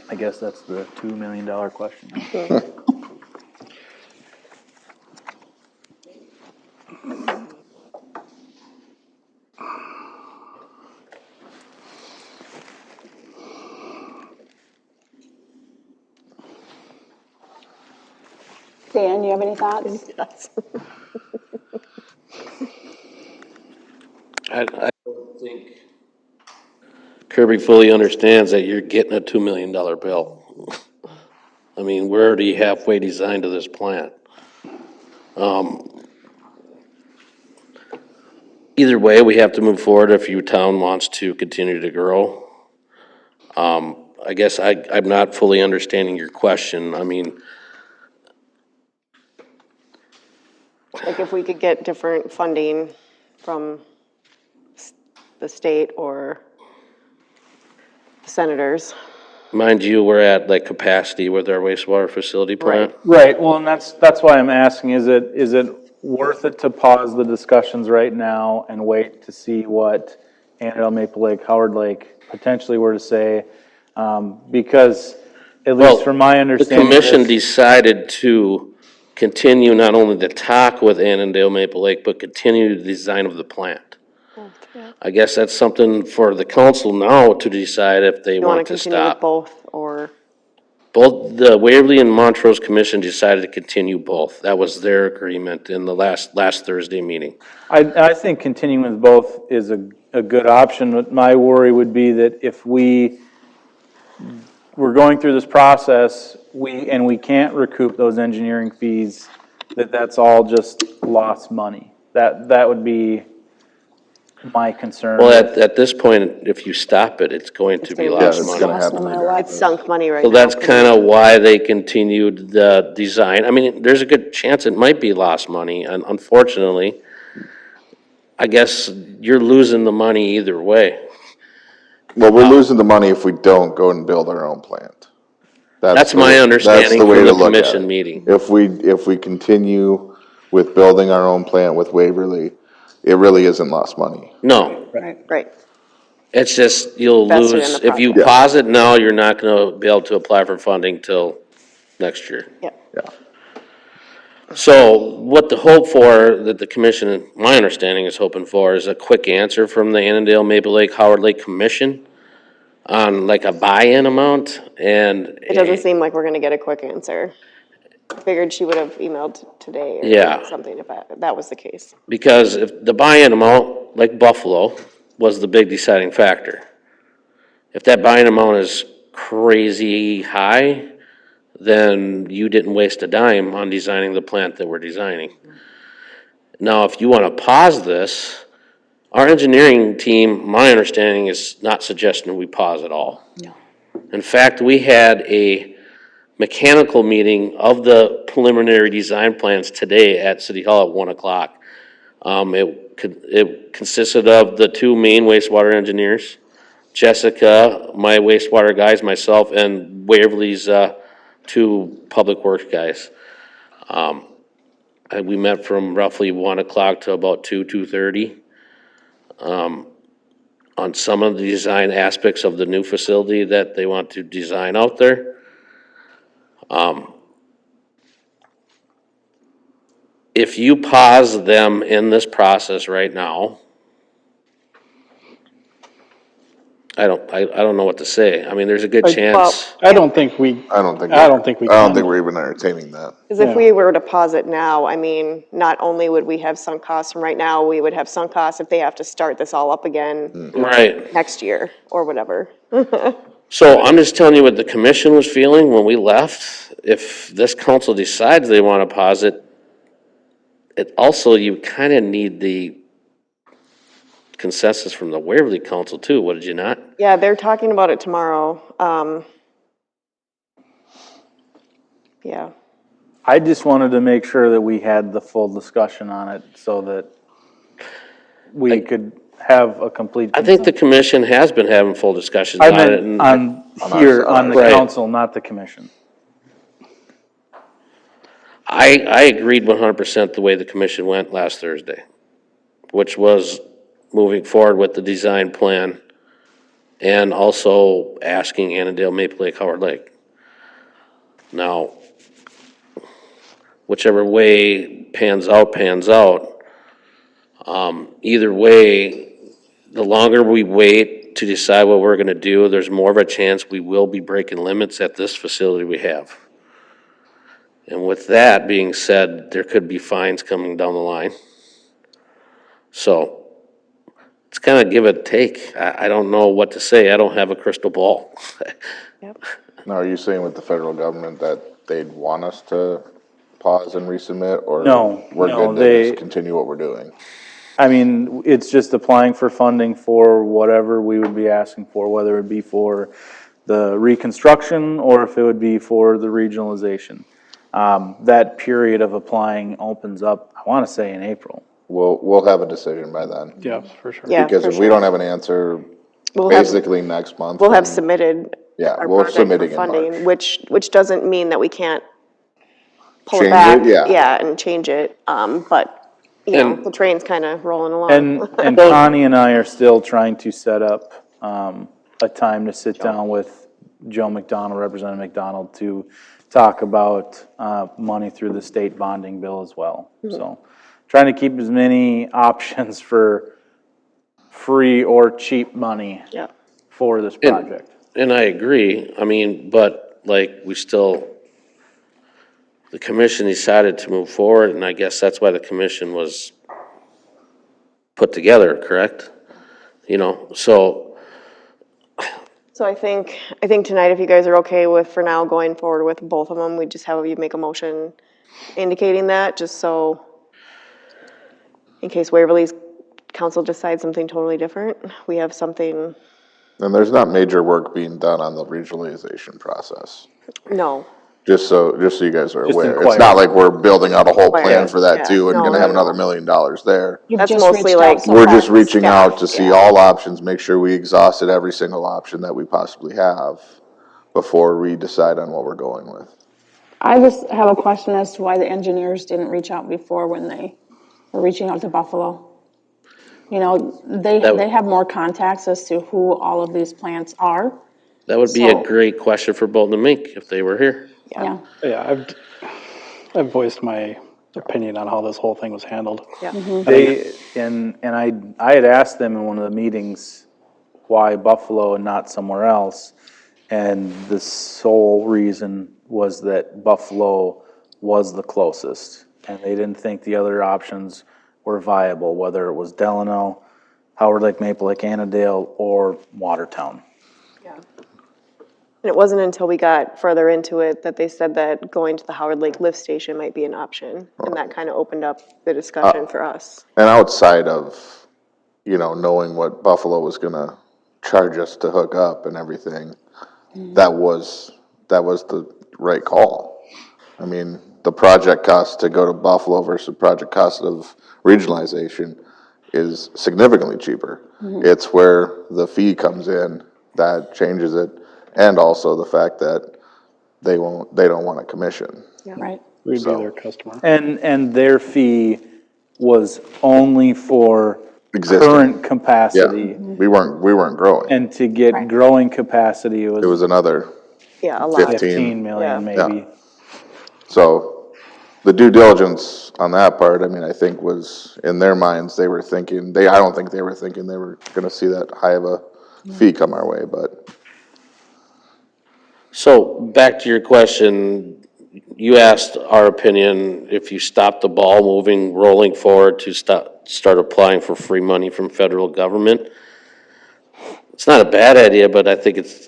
I guess that's the $2 million question. Dan, you have any thoughts? I don't think Kirby fully understands that you're getting a $2 million bill. I mean, we're already halfway designed to this plant. Either way, we have to move forward if your town wants to continue to grow. I guess I'm not fully understanding your question. I mean, Like if we could get different funding from the state or the senators. mind you, we're at like capacity with our wastewater facility plant. Right, well, and that's why I'm asking, is it worth it to pause the discussions right now and wait to see what Annandale, Maple Lake, Howard Lake potentially were to say? Because, at Well, least from my the understanding. commission this- decided to continue not only to talk with Annandale Maple Lake, but continue the design of the plant. I guess that's something for the council now to decide if they You want want to to continue with stop. both, or, Both the Waverly and Montrose Commission decided to continue both. That was their agreement in the last Thursday meeting. I think continuing with both is a good option, but my worry would be that if we're going through this process, we can't recoup those engineering fees, that's all just lost money. That would be my concern. Well, at this point, if you stop it, it's going to be gonna be lost it's money. gonna Lost happen no matter regardless. it's sunk money right So now. that's kind of why they continued the design. I mean, there's a good chance it might be lost money, and unfortunately, I guess you're losing the money either way. Well, we're losing the money if we don't go and build our own plant. That's the- my that's understanding the way from to the look at commission it. meeting. If we continue with building our own plant with Waverly, it really isn't lost money. No, Right, it's just you'll Invested in lose, the if you project. pause it now, you're not gonna be able to apply for funding till next year. yep. So what the hope for, that the commission, my understanding is hoping for, is a quick answer from the Annandale, Maple Lake, Howard Lake Commission on like a buy-in amount and. It doesn't seem like we're gonna get a quick answer. Figured she would have emailed today Yeah. or something if that was the case. Because if the buy-in amount, like Buffalo, was the big deciding factor. If that buy-in amount is crazy high, then you didn't waste a dime on designing the plant that we're designing. Now, if you want to pause this, our engineering team, my understanding, is not suggesting we pause at all. No. In fact, we had a mechanical meeting of the preliminary design plans today at City Hall at 1 o'clock. It consisted of the two main wastewater engineers, Jessica, my wastewater guys, myself, and Waverly's two public works guys. And we met from roughly 1 o'clock to about 2:30. On some of the design aspects of the new facility that they want to design out there. If you pause them in this process right now, I don't know what to say. I mean, there's a good chance. I don't think we I don't think can. we're even entertaining that. Because if we were to pause it now, I mean, not only would we have sunk costs from right now, we would have sunk costs if they have to start this all up again Right. next year or whatever. So I'm just telling you what the commission was feeling when we left. If this council decides they want to pause it, it also, you kind of need the consensus from the Waverly Council too, what did you not? Yeah, they're talking about it tomorrow. Yeah, I just wanted to make sure that we had the full discussion on it so that we could have a complete. I think the commission has been having full discussions I on it. meant and- on here, on the Right. council, not the commission. I agreed 100% the way the commission went last Thursday, which was moving forward with the design plan and also asking Annandale, Maple Lake, Howard Lake. Now, whichever way pans out, pans out. Either way, the longer we wait to decide what we're gonna do, there's more of a chance we will be breaking limits at this facility we have. And with that being said, there could be fines coming down the line. So it's kind of give it take. I don't know what to say. I don't have a crystal ball. Now, are you saying with the federal government that they'd want us to pause and resubmit, or No, we're no, good to just continue what we're doing? I mean, it's just applying for funding for whatever we would be asking for, whether it be for the reconstruction or if it would be for the regionalization. That period of applying opens up, I want to say in April. We'll have a decision by then. Yes, for sure. Yeah, Because for if we sure. don't have an answer We'll have- basically next month. We'll have then- submitted Yeah, our we're project for submitting in funding, March. which doesn't mean that we can't pull Change it back. it, yeah. Yeah, and change it, but, you know, And- the train's kind of rolling along. And Connie and I are still trying to set up a time to sit down with Joe McDonald, Representative McDonald, to talk about money through the state bonding bill as well. So trying to keep as many options for free or cheap money Yeah. for this project. And I agree, I mean, but like, the commission decided to move forward, and I guess that's why the commission was put together, correct? You know, so, So I think tonight, if you guys are okay with, for now, going forward with both of them, we just have you make a motion indicating that, just so, in case Waverly's council decides something totally different, we have something, And there's not major work being done on the regionalization process. no. Just so you guys are Just aware. It's inquire. not like we're building out a whole plan Inquire, for that yeah. too and No, gonna have no, no. another $1 million there. You've That's just mostly reached out like- so We're far. just reaching staff, out to see yeah. all options, make sure we exhausted every single option that we possibly have before we decide on what we're going with. I just have a question as to why the engineers didn't reach out before when they were reaching out to Buffalo. You know, they have more contacts as to who all of these plants are. that would be a So- great question for Bolton and Mink if they were here. Yeah. Yeah, I've voiced my opinion on how this whole thing was handled. Yeah. They, and I had asked them in one of the meetings, why Buffalo and not somewhere else? And the sole reason was that Buffalo was the closest, and they didn't think the other options were viable, whether it was Delano, Howard Lake, Maple Lake, Annandale, or Watertown. And it wasn't until we got further into it that they said that going to the Howard Lake lift station might be an option, and that kind of opened up the discussion for us. And outside of, knowing what Buffalo was gonna charge us to hook up and everything, that was the right call. I mean, the project cost to go to Buffalo versus the project cost of regionalization is significantly cheaper. It's where the fee comes in that changes it, and also the fact that they don't want a commission. Right. We'd be So- their customer. And their fee was only for Existing. current Yeah, capacity. we weren't growing. And to get Right. growing capacity, it It was was another Yeah, a lot. 15 million Yeah. maybe. So the due diligence on that part, I mean, I think was in their minds, they were thinking, I don't think they were thinking they were gonna see that high of a fee come our way, but So back to your question, you asked our opinion if you stop the ball moving, rolling forward to start applying for free money from federal government. It's not a bad idea, but I think it's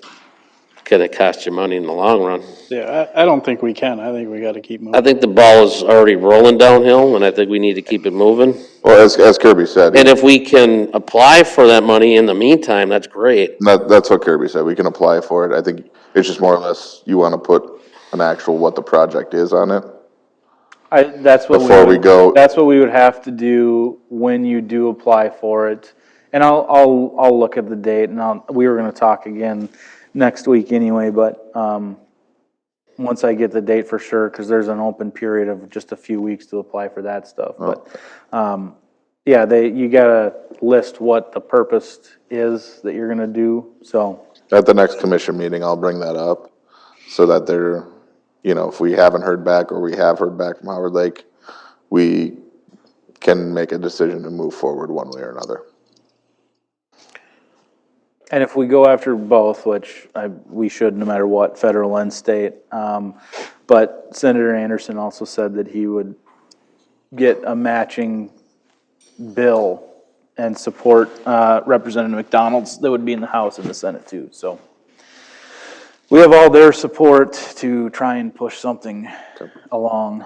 gonna cost you money in the long run. Yeah, I don't think we can. I think we gotta keep I moving. think the ball is already rolling downhill, and I think we need to keep it moving. well, as Kirby said, And if we can apply for that money in the meantime, that's great. that's what Kirby said, we can apply for it. I think it's just more or less, you wanna put an actual what the project is on it. That's what Before we would- go- That's what we would have to do when you do apply for it. And I'll look at the date, and we were gonna talk again next week anyway, but, once I get the date for sure, cause there's an open period of just a few weeks to apply for that stuff, but, yeah, you gotta list what the purpose is that you're gonna do, so. At the next commission meeting, I'll bring that up, so that they're, if we haven't heard back or we have heard back from Howard Lake, we can make a decision to move forward one way or another. And if we go after both, which we should no matter what, federal and state, but Senator Anderson also said that he would get a matching bill and support Representative McDonald's that would be in the House and the Senate too. So we have all their support to try and push something along.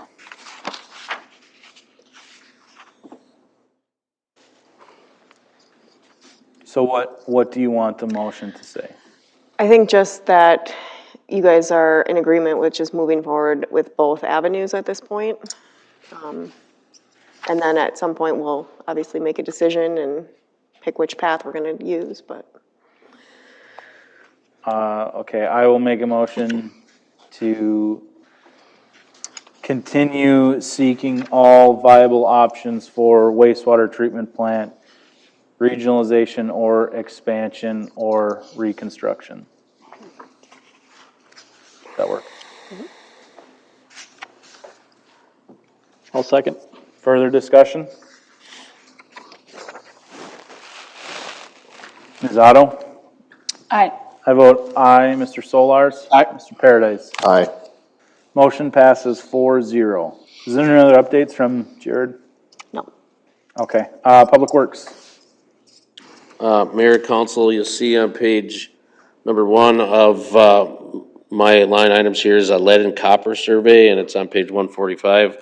So what do you want the motion to say? I think just that you guys are in agreement with just moving forward with both avenues at this point. And then at some point, we'll obviously make a decision and pick which path we're going to use, but. Okay, I will make a motion to continue seeking all viable options for wastewater treatment plant regionalization or expansion or reconstruction. That work? I'll second. Further discussion? Ms. Otto? Aye. I vote aye. Mr. Solars? Aye. Mr. Paradise? Aye. Motion passes 4-0. Is there any other updates from Jared? No. Okay, Public Works. Mayor, Council, you'll see on page number 1 of my line items here is a lead and copper survey, and it's on page 145.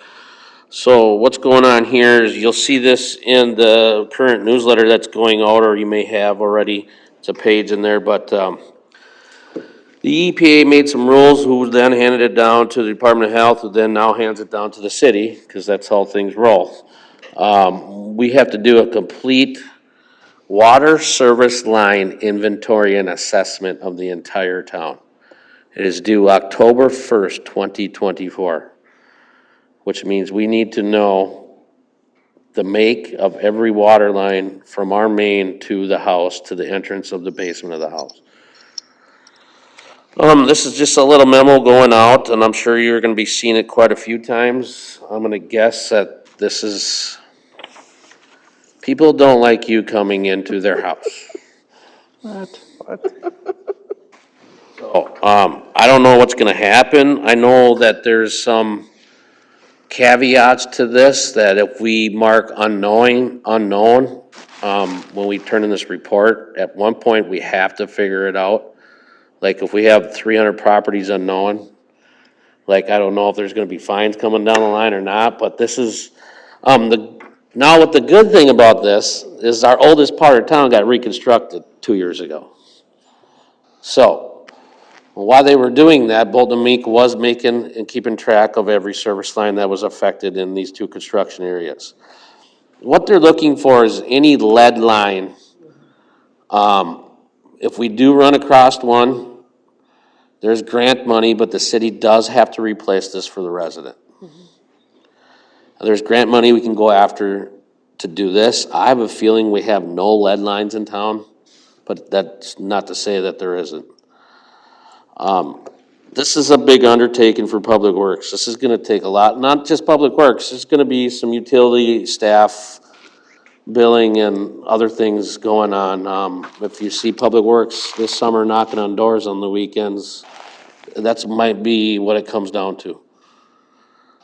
So what's going on here is you'll see this in the current newsletter that's going out, or you may have already. It's a page in there, but the EPA made some rules, who then handed it down to the Department of Health, who then now hands it down to the city, because that's how things roll. We have to do a complete water service line inventory and assessment of the entire town. It is due October 1st, 2024, which means we need to know the make of every water line from our main to the house, to the entrance of the basement of the house. This is just a little memo going out, and I'm sure you're gonna be seeing it quite a few times. I'm gonna guess that this is, people don't like you coming into their house. So, I don't know what's gonna happen. I know that there's some caveats to this, that if we mark unknown, when we turn in this report, at one point, we have to figure it out. Like if we have 300 properties unknown, like I don't know if there's gonna be fines coming down the line or not, but this is, now what the good thing about this is our oldest part of town got reconstructed 2 years ago. So, while they were doing that, Bolton Meek was making and keeping track of every service line that was affected in these 2 construction areas. What they're looking for is any lead line. If we do run across one, there's grant money, but the city does have to replace this for the resident. There's grant money we can go after to do this. I have a feeling we have no lead lines in town, but that's not to say that there isn't. This is a big undertaking for Public Works. This is gonna take a lot, not just Public Works, there's gonna be some utility staff, billing and other things going on. If you see Public Works this summer knocking on doors on the weekends, that's might be what it comes down to.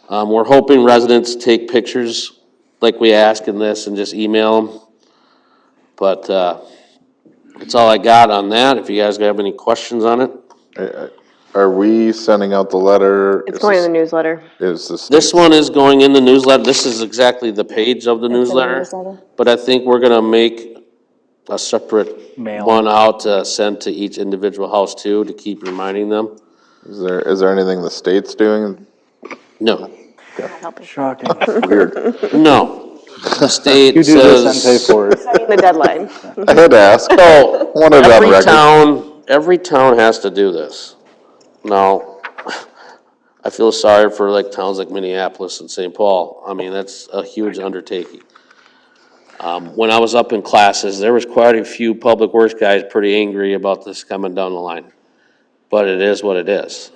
We're hoping residents take pictures like we ask in this and just email them. But, that's all I got on that. If you guys have any questions on it. Are we sending out the letter? It's going in the newsletter. Is this? This one is going in the newsletter. This is exactly the page of the newsletter. But I think we're gonna make a separate Mail. one out to send to each individual house too, to keep reminding them. Is there anything the state's doing? No, Shocking. Weird. no. The state You do this and pay says, for it. Setting the deadline. I had to ask. oh, Wanted it on record. every town has to do this. Now, I feel sorry for like towns like Minneapolis and St. Paul. I mean, that's a huge undertaking. When I was up in classes, there was quite a few public works guys pretty angry about this coming down the line. But it is what it is.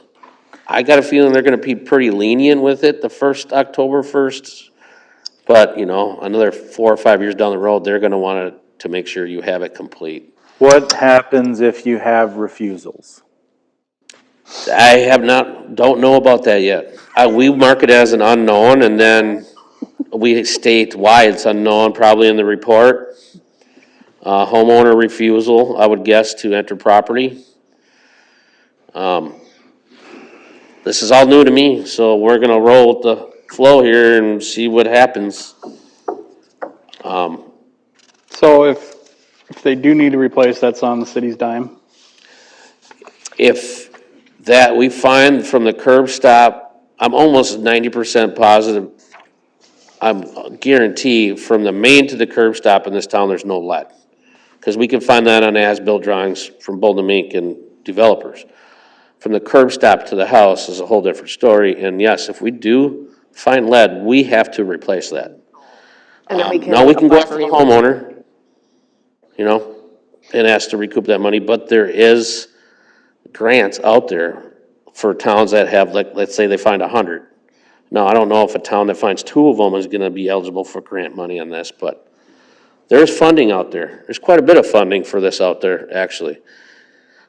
I got a feeling they're gonna be pretty lenient with it the first, October 1st. But, you know, another 4 or 5 years down the road, they're gonna want to make sure you have it complete. What happens if you have refusals? I don't know about that yet. We mark it as an unknown, and then we state why it's unknown, probably in the report. Homeowner refusal, I would guess, to enter property. This is all new to me, so we're gonna roll with the flow here and see what happens. So if they do need to replace, that's on the city's dime. If that we find from the curb stop, I'm almost 90% positive, I'm guarantee from the main to the curb stop in this town, there's no lead. Because we can find that on as-built drawings from Bolton Mink and developers. From the curb stop to the house is a whole different story, and yes, if we do find lead, we have to replace that. And then we can. Now, we can go apply after for the reimbursement. homeowner, and ask to recoup that money, but there is grants out there for towns that have, like, let's say they find 100. Now, I don't know if a town that finds 2 of them is gonna be eligible for grant money on this, but there's funding out there. There's quite a bit of funding for this out there, actually.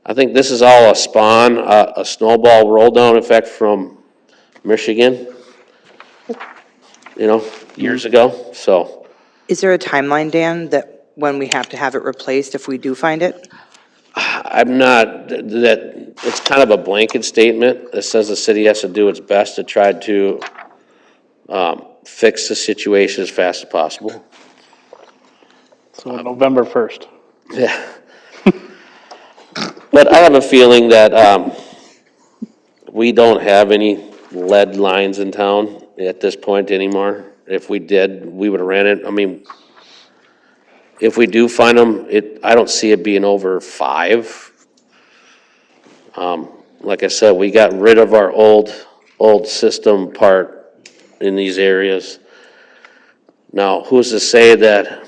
I think this is all a spawn, a snowball roll down effect from Michigan, years ago, so. Is there a timeline, Dan, that when we have to have it replaced if we do find it? I'm not, that, it's kind of a blanket statement that says the city has to do its best to try to fix the situation as fast as possible. So November 1st. Yeah. But I have a feeling that we don't have any lead lines in town at this point anymore. If we did, we would have ran it. I mean, if we do find them, I don't see it being over 5. Like I said, we got rid of our old system part in these areas. Now, who's to say that,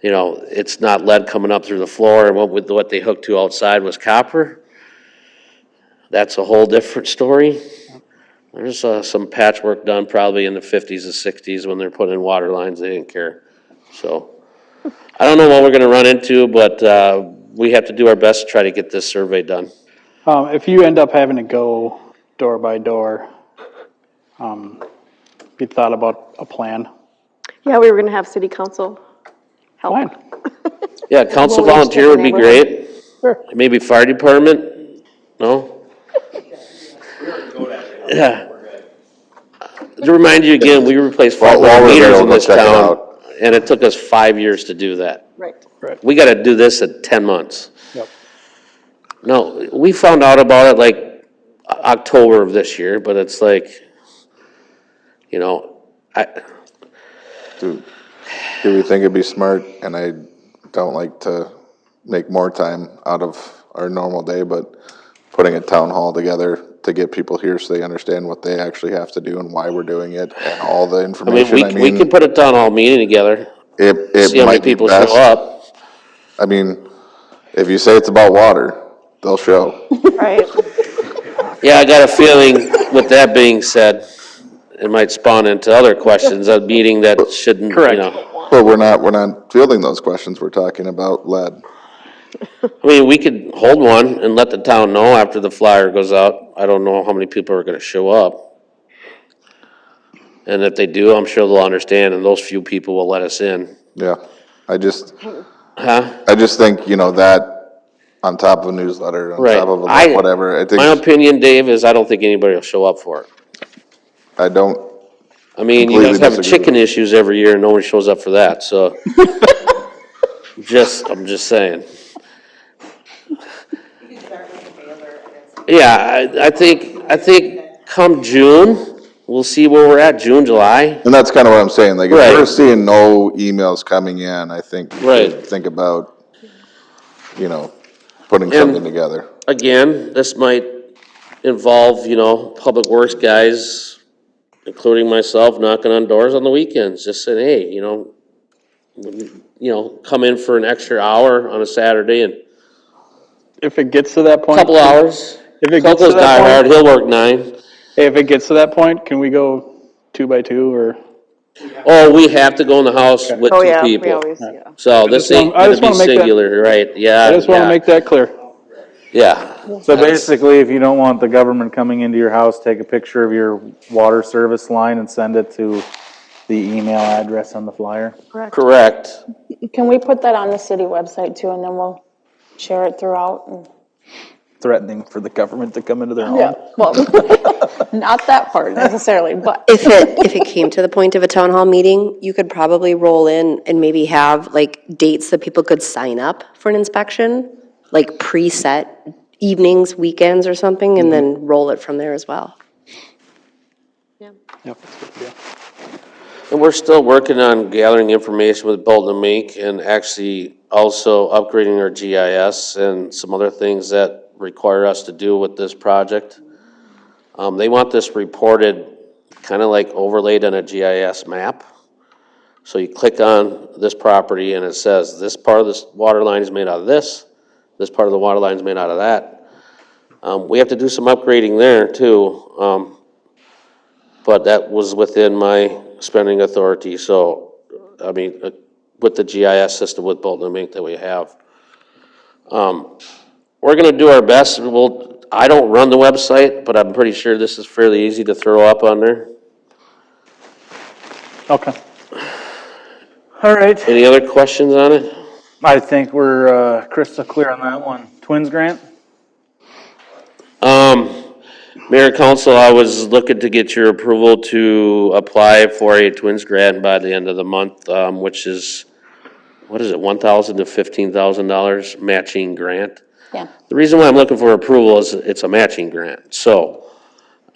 it's not lead coming up through the floor, and what they hooked to outside was copper? That's a whole different story. There's some patchwork done probably in the 50s and 60s when they're putting in water lines, they didn't care. So, I don't know what we're gonna run into, but we have to do our best to try to get this survey done. If you end up having to go door by door, you thought about a plan? Yeah, we were gonna have city council help. Fine. Yeah, council Well, we volunteer would be neighborhood. great. Sure. Maybe fire department, no? Yeah. To remind you again, we replaced While 500 we're there, meters we'll in go this check it town, out. and it took us 5 years to do that. Right. We gotta do this in 10 months. Yep. No, we found out about it like October of this year, but it's like, Do we think it'd be smart, and I don't like to make more time out of our normal day, but putting a town hall together to get people here so they understand what they actually have to do and why we're doing it and all the I mean, information. we could put a town hall meeting together, It see how many might be people best. show up. I mean, if you say it's about water, they'll show. Right. Yeah, I got a feeling, with that being said, it might spawn into other questions, a meeting that shouldn't, Correct. But we're not fielding those questions, we're talking about lead. I mean, we could hold one and let the town know after the flyer goes out. I don't know how many people are gonna show up. And if they do, I'm sure they'll understand, and those few people will let us in. Yeah, I just Huh? think, that on top of a newsletter, on Right. top of whatever, I My think, opinion, Dave, is I don't think anybody will show up for it. I don't, I mean, you guys Completely have disagree. chicken issues every year and no one shows up for that, so. I'm just saying. Yeah, I think come June, we'll see where we're at, June, July. and that's kind of what I'm saying, like, if Right. we're seeing no emails coming in, I think we Right. should think about, putting something together. Again, this might involve, public works guys, including myself, knocking on doors on the weekends, just saying, hey, come in for an extra hour on a Saturday and If it gets to that point. couple hours. If it gets Coco's to that diehard, point, he'll work 9. hey, if it gets to that point, can we go 2 by 2 or Oh, we have to go in the house with Oh, two yeah, we people. always, yeah. So this ain't I gonna just be wanna make that- singular, right? Yeah, I just want to yeah, make that clear. yeah. So basically, if you don't want the government coming into your house, take a picture of your water service line and send it to the email address on the flyer. Correct. Can we put that on the city website too, and then we'll share it throughout? And- Threatening for the government to come into their Yeah, home. well, not that part necessarily, but. If it came to the point of a town hall meeting, you could probably roll in and maybe have like dates that people could sign up for an inspection, like preset evenings, weekends or something, and then roll it from there as well. Yep, that's a good idea. And we're still working on gathering information with Bolton and Mink and actually also upgrading our GIS and some other things that require us to do with this project. They want this reported kind of like overlaid on a GIS map. So you click on this property and it says this part of this water line is made out of this part of the water line is made out of that. We have to do some upgrading there too. But that was within my spending authority, so, I mean, with the GIS system with Bolton and Mink that we have. We're gonna do our best, I don't run the website, but I'm pretty sure this is fairly easy to throw up on there. Okay. All right. Any other questions on it? I think we're crystal clear on that one. Twins grant? Mayor and Council, I was looking to get your approval to apply for a Twins grant by the end of the month, which is, what is it, $1,000 to $15,000 matching grant? Yeah. The reason why I'm looking for approval is it's a matching grant. So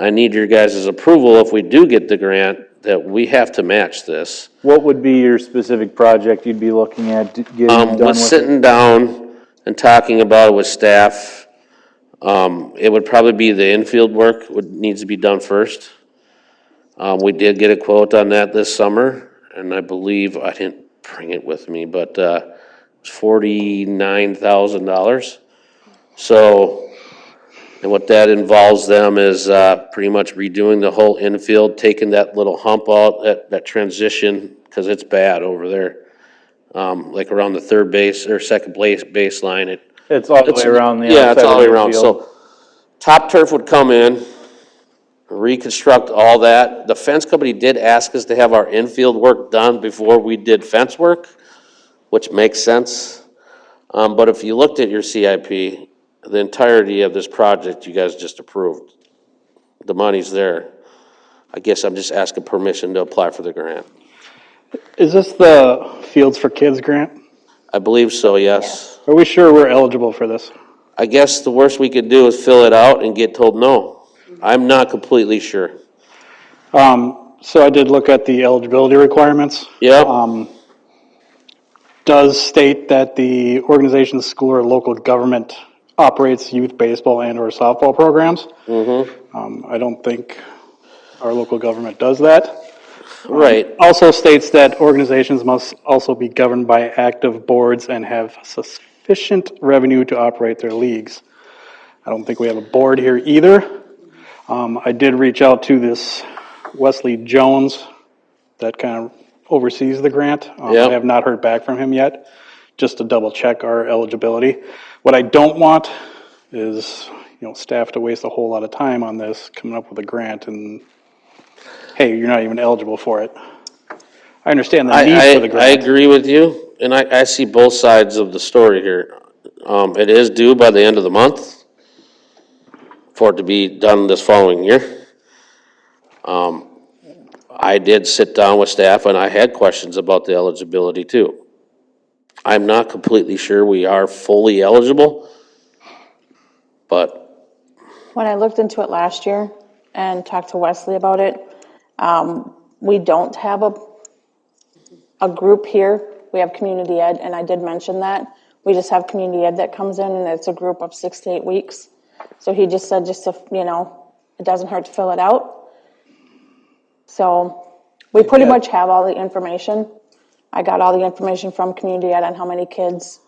I need your guys' approval if we do get the grant, that we have to match this. What would be your specific project you'd be looking at getting done Was with sitting it? down and talking about it with staff. It would probably be the infield work needs to be done first. We did get a quote on that this summer, and I believe, I didn't bring it with me, but, it's $49,000. So, and what that involves them is, pretty much redoing the whole infield, taking that little hump out, that transition, cause it's bad over there. Like around the third base or second baseline, It's all the way around the yeah, it's outside all the of way the around. field. So Top Turf would come in, reconstruct all that. The fence company did ask us to have our infield work done before we did fence work, which makes sense. But if you looked at your CIP, the entirety of this project you guys just approved, the money's there. I guess I'm just asking permission to apply for the grant. Is this the Fields for Kids grant? I believe so, yes. Are we sure we're eligible for this? I guess the worst we could do is fill it out and get told no. I'm not completely sure. So I did look at the eligibility requirements. Yep. Does state that the organization's school or local government operates youth baseball and or softball programs. I don't think our local government does that. Right. Also states that organizations must also be governed by active boards and have sufficient revenue to operate their leagues. I don't think we have a board here either. I did reach out to this Wesley Jones that kind of oversees the grant. Yep. I have not heard back from him yet, just to double check our eligibility. What I don't want is, staff to waste a whole lot of time on this, coming up with a grant and, hey, you're not even eligible for it. I understand the need for the grant. I agree with you, and I see both sides of the story here. It is due by the end of the month for it to be done this following year. I did sit down with staff and I had questions about the eligibility too. I'm not completely sure we are fully eligible, but When I looked into it last year and talked to Wesley about it, we don't have a group here. We have community ed, and I did mention that. We just have community ed that comes in, and it's a group of 6 to 8 weeks. So he just said it doesn't hurt to fill it out. So we pretty much have all the information. I got all the information from community ed on how many kids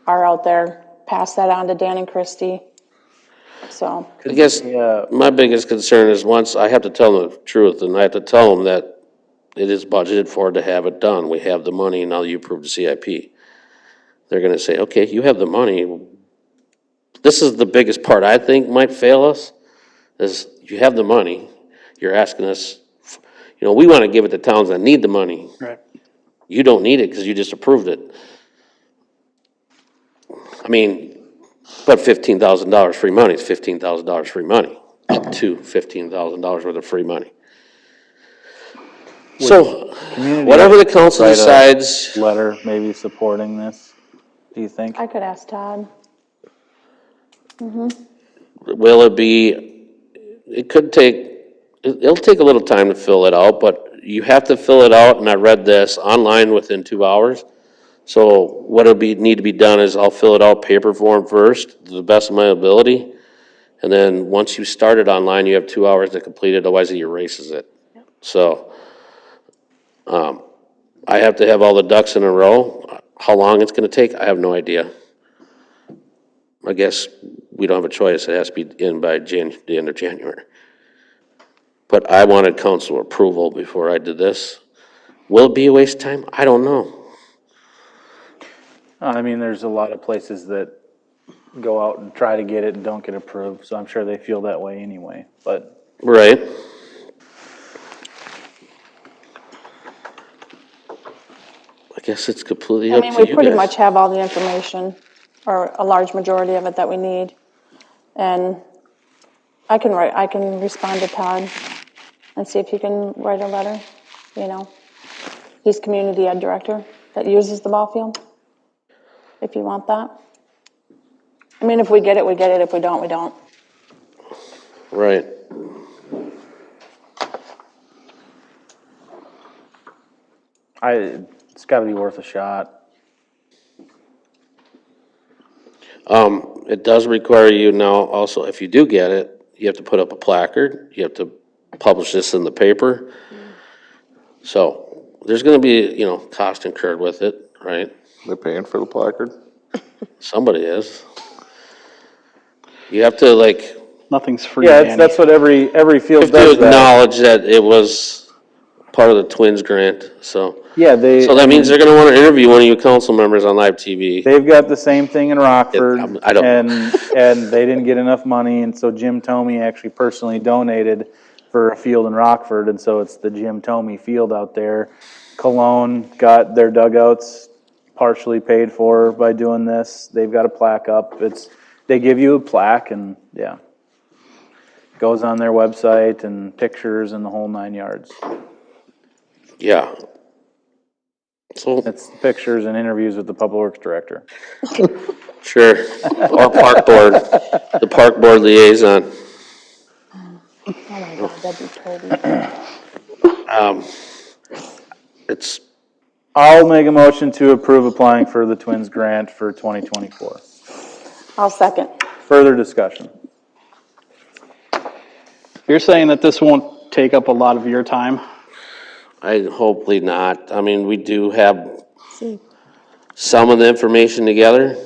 are out there. Passed that on to Dan and Christy. So I guess my biggest concern is once I have to tell them the truth, and I have to tell them that it is budgeted for to have it done. We have the money, now you approve the CIP. They're gonna say, okay, you have the money. This is the biggest part I think might fail us, is you have the money, you're asking us, we wanna give it to towns that need the money. Right. You don't need it because you just approved it. I mean, but $15,000 free money is $15,000 free money, up to $15,000 worth of free money. So, Community whatever the council write a decides, Letter maybe supporting this, do you think? I could ask Todd. will it be, it'll take a little time to fill it out, but you have to fill it out, and I read this, online within 2 hours. So need to be done is I'll fill it out paper form first, to the best of my ability. And then once you start it online, you have 2 hours to complete it, otherwise it erases it. So, I have to have all the ducks in a row. How long it's gonna take, I have no idea. I guess we don't have a choice, it has to be in by the end of January. But I wanted council approval before I did this. Will it be a waste of time? I don't know. I mean, there's a lot of places that go out and try to get it and don't get approved, so I'm sure they feel that way anyway, but. Right. I guess it's completely I up mean, to we you pretty guys. much have all the information, or a large majority of it that we need. And I can respond to Todd and see if he can write a letter, He's community ed director that uses the ball field, if you want that. I mean, if we get it, we get it. If we don't, we don't. Right. It's gotta be worth a shot. It does require you now also, if you do get it, you have to put up a placard, you have to publish this in the paper. So, there's gonna be, cost incurred with it, right? They're paying for the placard? Somebody is. You have to Nothing's free, Yeah, Danny. that's what every field to does that. acknowledge that it was part of the Twins grant, so. Yeah, So that means they're gonna wanna interview one of you council members on live TV. they've got the same thing in Rockford. I don't know. And they didn't get enough money, and so Jim Tomey actually personally donated for a field in Rockford, and so it's the Jim Tomey Field out there. Cologne got their dugouts partially paid for by doing this. They've got a plaque up. They give you a plaque and, yeah. Goes on their website and pictures and the whole 9 yards. Yeah. So, It's pictures and interviews with the Public Works Director. sure, or park board, the park board liaison. Oh my God, that'd be Toby. It's, I'll make a motion to approve applying for the Twins grant for 2024. I'll second. Further discussion. You're saying that this won't take up a lot of your time? hopefully not. I mean, we do have some of the information together.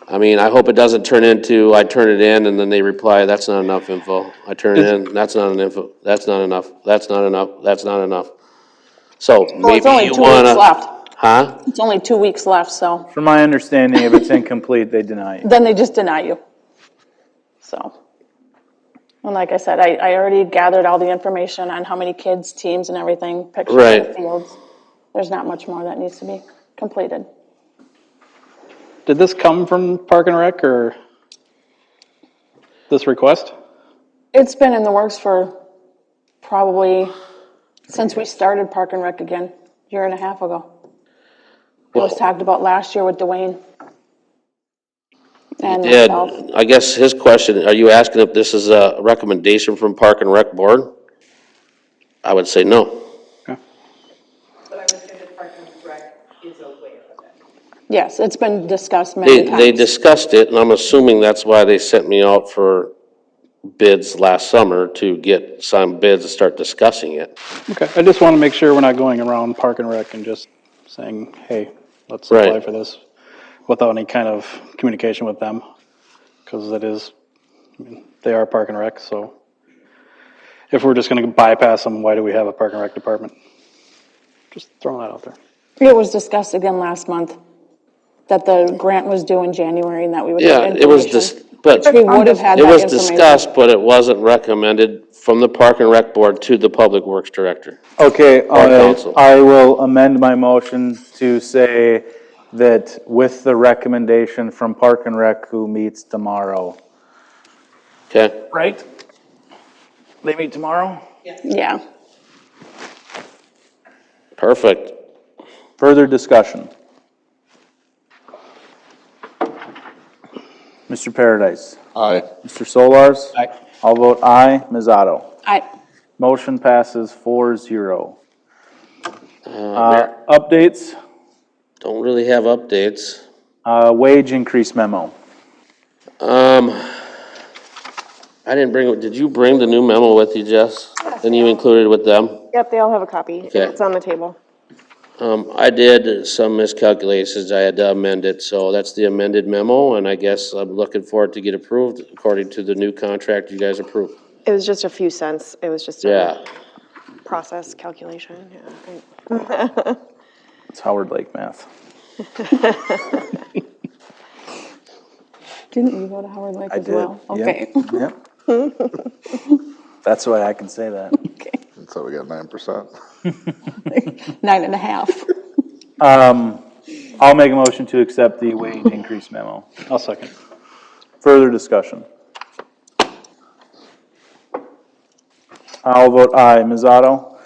I mean, I hope it doesn't turn into, I turn it in and then they reply, that's not enough info. I turn it in, that's not enough info, that's not enough, that's not enough, that's not enough. So Well, maybe it's only you 2 weeks wanna. left. Huh? It's only 2 weeks left, so From my understanding, if it's incomplete, they deny it. then they just deny you. So, and like I said, I already gathered all the information on how many kids, teams, and everything, pictures of Right. the fields. There's not much more that needs to be completed. Did this come from Park and Rec, or this request? It's been in the works for probably since we started Park and Rec again, 1.5 years ago. It was talked about last year with Dwayne. And Yeah, myself. I guess his question, are you asking if this is a recommendation from Park and Rec Board? I would say no. But I would say that Park and Rec is aware of it. Yes, it's been discussed many times. They discussed it, and I'm assuming that's why they sent me out for bids last summer, to get some bids and start discussing it. Okay, I just want to make sure we're not going around Park and Rec and just saying, hey, let's Right. apply for this without any kind of communication with them. Because it is, I mean, they are Park and Rec, so. If we're just gonna bypass them, why do we have a park and rec department? Just throwing that out there. It was discussed again last month, that the grant was due in January and that we would have Yeah, it was information. but We would have had it that was information. discussed, but it wasn't recommended from the Park and Rec Board to the Public Works Director. Okay, council. I will amend my motion to say that with the recommendation from Park and Rec, who meets tomorrow. Okay? Right? They meet tomorrow? Yeah. Perfect. Further discussion? Mr. Paradise? Aye. Mr. Solars? Aye. I'll vote aye. Ms. Otto? I, Motion passes 4-0. Mayor, Updates, don't really have updates. wage increase memo. I didn't bring, did you bring the new memo with you, Jess? And you included it with them? Yep, they all have a copy, and Okay. it's on the table. I did some miscalculations, I had to amend it, so that's the amended memo, and I guess I'm looking for it to get approved according to the new contract you guys approved. It was just a few cents, it was just Yeah, a process calculation, yeah. It's Howard Lake math. didn't you go to Howard Lake I as did. well? Okay. Yep. That's why I can say that. Okay. So we got 9%. 9.5. I'll make a motion to accept the wage increase memo. I'll second. Further discussion? I'll vote aye. Ms. Otto?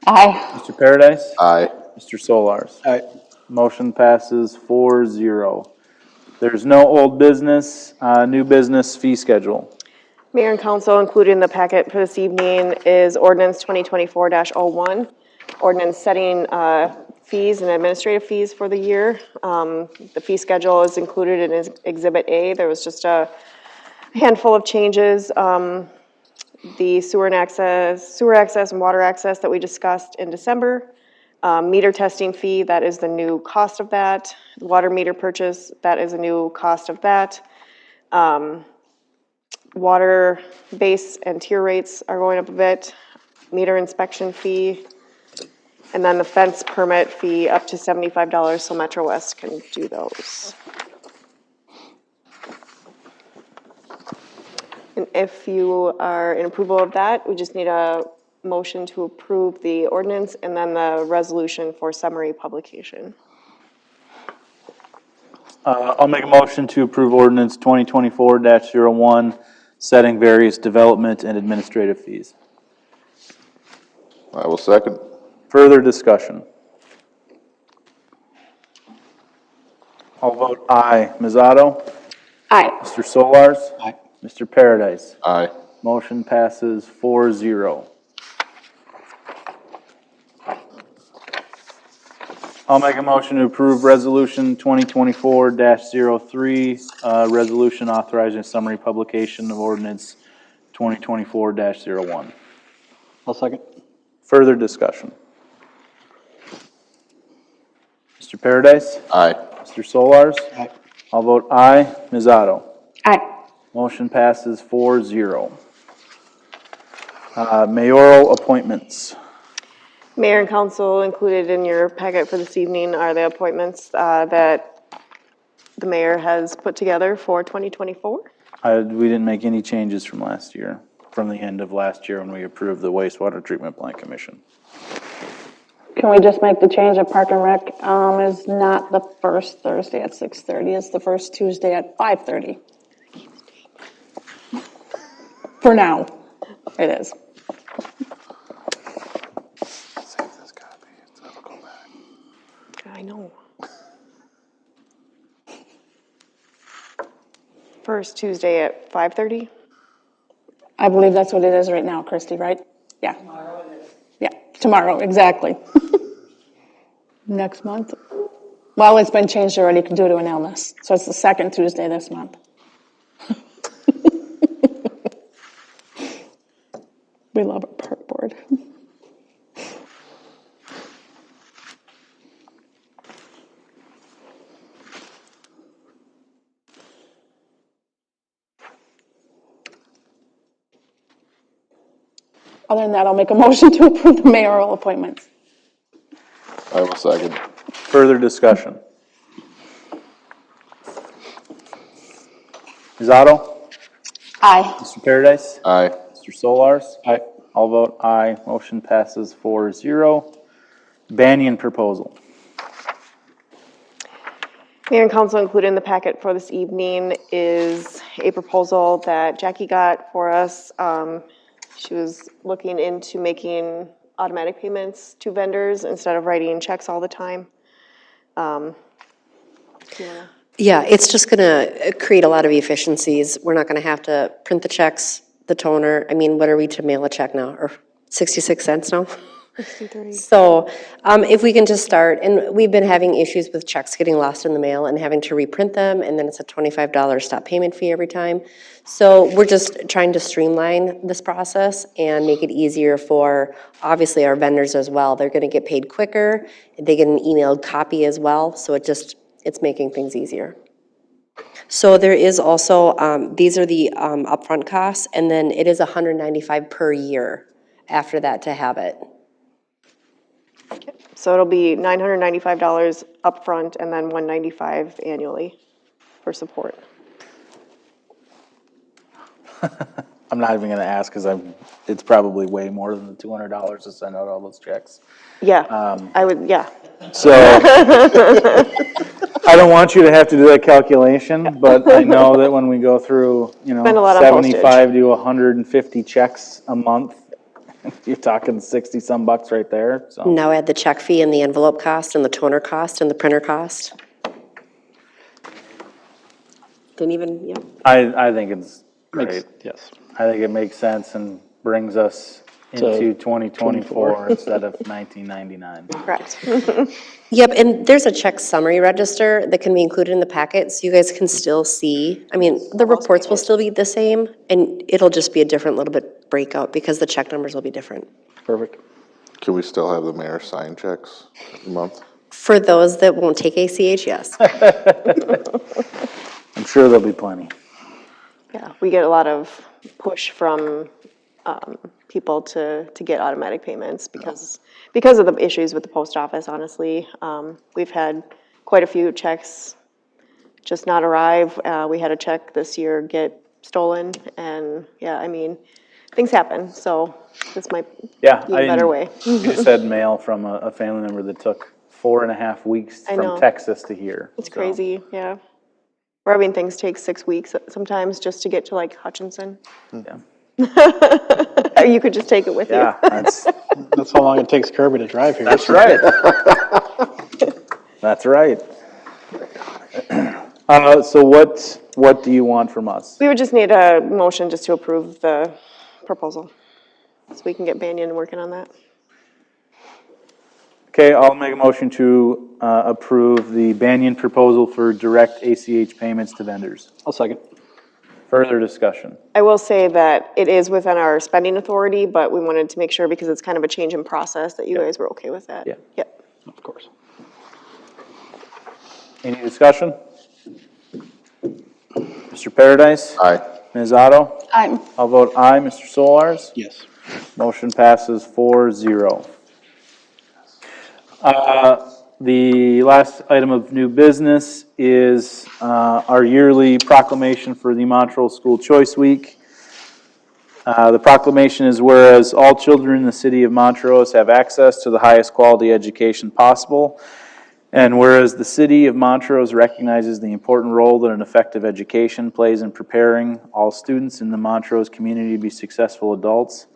Aye. Mr. Paradise? Aye. Mr. Solars? Aye. Motion passes 4-0. There's no old business, new business fee schedule. Mayor and council, included in the packet for this evening is ordinance 2024-01, ordinance setting fees and administrative fees for the year. The fee schedule is included in Exhibit A. There was just a handful of changes. The sewer access and water access that we discussed in December. Meter testing fee, that is the new cost of that. The water meter purchase, that is a new cost of that. Water base and tier rates are going up a bit. Meter inspection fee. And then the fence permit fee up to $75, so Metro West can do those. And if you are in approval of that, we just need a motion to approve the ordinance and then the resolution for summary publication. I'll make a motion to approve ordinance 2024-01, setting various development and administrative fees. I will second. Further discussion? I'll vote aye. Ms. Otto? Aye. Mr. Solars? Aye. Mr. Paradise? Aye. Motion passes 4-0. I'll make a motion to approve resolution 2024-03, resolution authorizing summary publication of ordinance 2024-01. I'll second. Further discussion? Mr. Paradise? Aye. Mr. Solars? Aye. I'll vote aye. Ms. Otto? Aye. Motion passes 4-0. Mayoral appointments. Mayor and council, included in your packet for this evening are the appointments that the mayor has put together for 2024. We didn't make any changes from last year, from the end of last year when we approved the wastewater treatment plant commission. Can we just make the change that Park and Rec is not the first Thursday at 6:30, it's the first Tuesday at 5:30? For now, it is. I know. First Tuesday at 5:30? I believe that's what it is right now, Christie, right? Yeah. Tomorrow it is. Yeah, tomorrow, exactly. Next month? Well, it's been changed already due to an illness, so it's the second Tuesday this month. We love our park board. Other than that, I'll make a motion to approve the mayoral appointments. I will second. Further discussion? Ms. Otto? Aye. Mr. Paradise? Aye. Mr. Solars? Aye. I'll vote aye. Motion passes 4-0. Banyan proposal. Mayor and council, included in the packet for this evening is a proposal that Jackie got for us. She was looking into making automatic payments to vendors instead of writing checks all the time. Yeah, it's just gonna create a lot of efficiencies. We're not gonna have to print the checks, the toner. I mean, what are we to mail a check now? Or 66 cents now? 60-30. So if we can just start, and we've been having issues with checks getting lost in the mail and having to reprint them, and then it's a $25 stop payment fee every time. So we're just trying to streamline this process and make it easier for, obviously, our vendors as well. They're gonna get paid quicker, they get an emailed copy as well, so it's making things easier. So there is also, these are the upfront costs, and then it is $195 per year after that to have it. So it'll be $995 upfront and then $195 annually for support. I'm not even gonna ask, because it's probably way more than the $200 to send out all those checks. Yeah, I would, yeah. So, I don't want you to have to do that calculation, but I know that when we go through, Spend a lot on postage. 75 to 150 checks a month, you're talking 60-some bucks right there, so. Now add the check fee and the envelope cost and the toner cost and the printer cost. Didn't even, yeah. I think it's great. Yes. I think it makes sense and brings us into 2024 instead of 1999. Correct. Yep, and there's a check summary register that can be included in the packet, so you guys can still see. I mean, the reports will still be the same, and it'll just be a different little bit breakout because the check numbers will be different. Perfect. Can we still have the mayor sign checks every month? For those that won't take ACH, yes. I'm sure there'll be plenty. Yeah, we get a lot of push from people to get automatic payments because of the issues with the post office, honestly. We've had quite a few checks just not arrive. We had a check this year get stolen, and yeah, I mean, things happen, so this might be a better way. We just had mail from a family member that took 4.5 weeks I know. from Texas to here. It's so. crazy, yeah. We're having things take 6 weeks sometimes just to get to like Hutchinson. Yeah. You could just take it with you. Yeah, that's That's how long it takes Kirby to drive here. right. That's right. So what do you want from us? We would just need a motion just to approve the proposal, so we can get Banyan working on that. Okay, I'll make a motion to approve the Banyan proposal for direct ACH payments to vendors. I'll second. Further discussion? I will say that it is within our spending authority, but we wanted to make sure, because it's kind of a change in process, that you guys were okay with that. Yeah. Yep. Of course. Any discussion? Mr. Paradise? Aye. Ms. Otto? Aye. I'll vote aye. Mr. Solars? Yes. Motion passes 4-0. The last item of new business is our yearly proclamation for the Montrose School Choice Week. The proclamation is whereas all children in the city of Montrose have access to the highest quality education possible, and whereas the city of Montrose recognizes the important role that an effective education plays in preparing all students in the Montrose community to be successful adults,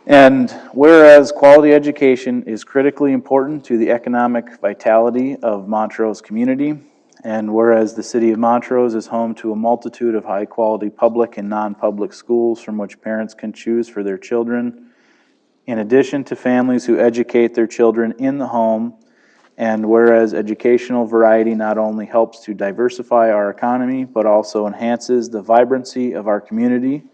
and whereas quality education is critically important to the economic vitality of Montrose community, and whereas the city of Montrose is home to a multitude of high-quality public and non-public schools from which parents can choose for their children, in addition to families who educate their children in the home, and whereas educational variety not only helps to diversify our economy, but also enhances the vibrancy of our community,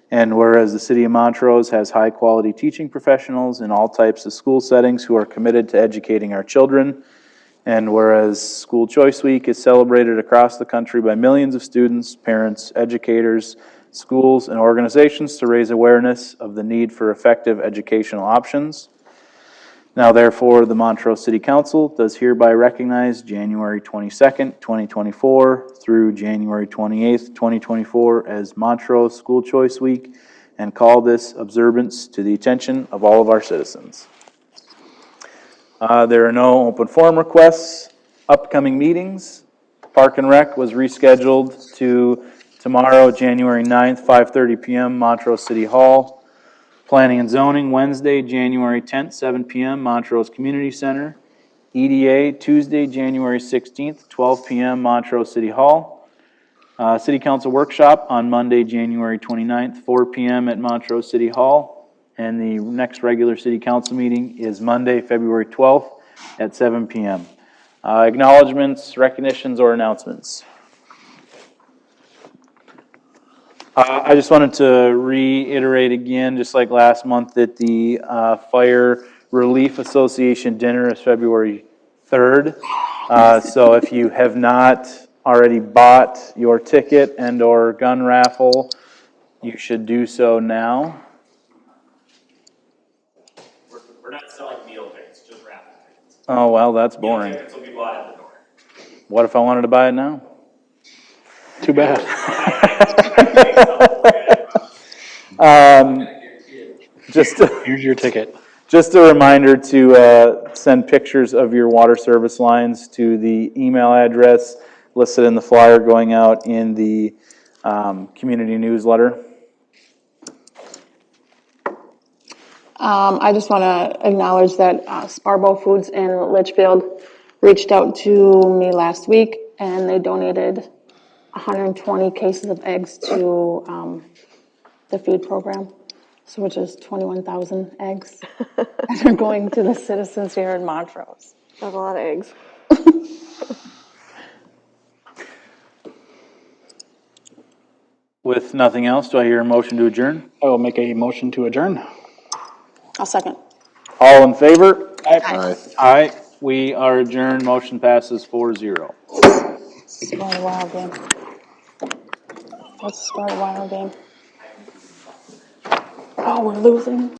and whereas the city of Montrose has high-quality teaching professionals in all types of school settings who are committed to educating our children, and whereas School Choice Week is celebrated across the country by millions of students, parents, educators, schools, and organizations to raise awareness of the need for effective educational options. Now therefore, the Montrose City Council does hereby recognize January 22nd, 2024 through January 28th, 2024 as Montrose School Choice Week and call this observance to the attention of all of our citizens. There are no open forum requests, upcoming meetings. Park and Rec was rescheduled to tomorrow, January 9th, 5:30 PM, Montrose City Hall. Planning and Zoning, Wednesday, January 10th, 7 PM, Montrose Community Center. EDA, Tuesday, January 16th, 12 PM, Montrose City Hall. City Council Workshop on Monday, January 29th, 4 PM at Montrose City Hall. And the next regular City Council meeting is Monday, February 12th at 7 PM. Acknowledgements, recognitions, or announcements? I just wanted to reiterate again, just like last month, that the Fire Relief Association dinner is February 3rd. So if you have not already bought your ticket and/or gun raffle, you should do so now. We're not selling meal tickets, just raffle tickets. Oh, well, that's boring. Meal tickets will be bought at the door. What if I wanted to buy it now? Too bad. Here's your ticket. Just a reminder to send pictures of your water service lines to the email address listed in the flyer going out in the community newsletter. I just want to acknowledge that Sparbo Foods in Litchfield reached out to me last week, and they donated 120 cases of eggs to the feed program, so which is 21,000 eggs that are going to the citizens here in Montrose. That's a lot of eggs. With nothing else, do I hear a motion to adjourn? I will make a motion to adjourn. I'll second. All in favor? Aye. Aye. We are adjourned. Motion passes 4-0. Start a wild game. Let's start a wild game. Oh, we're losing.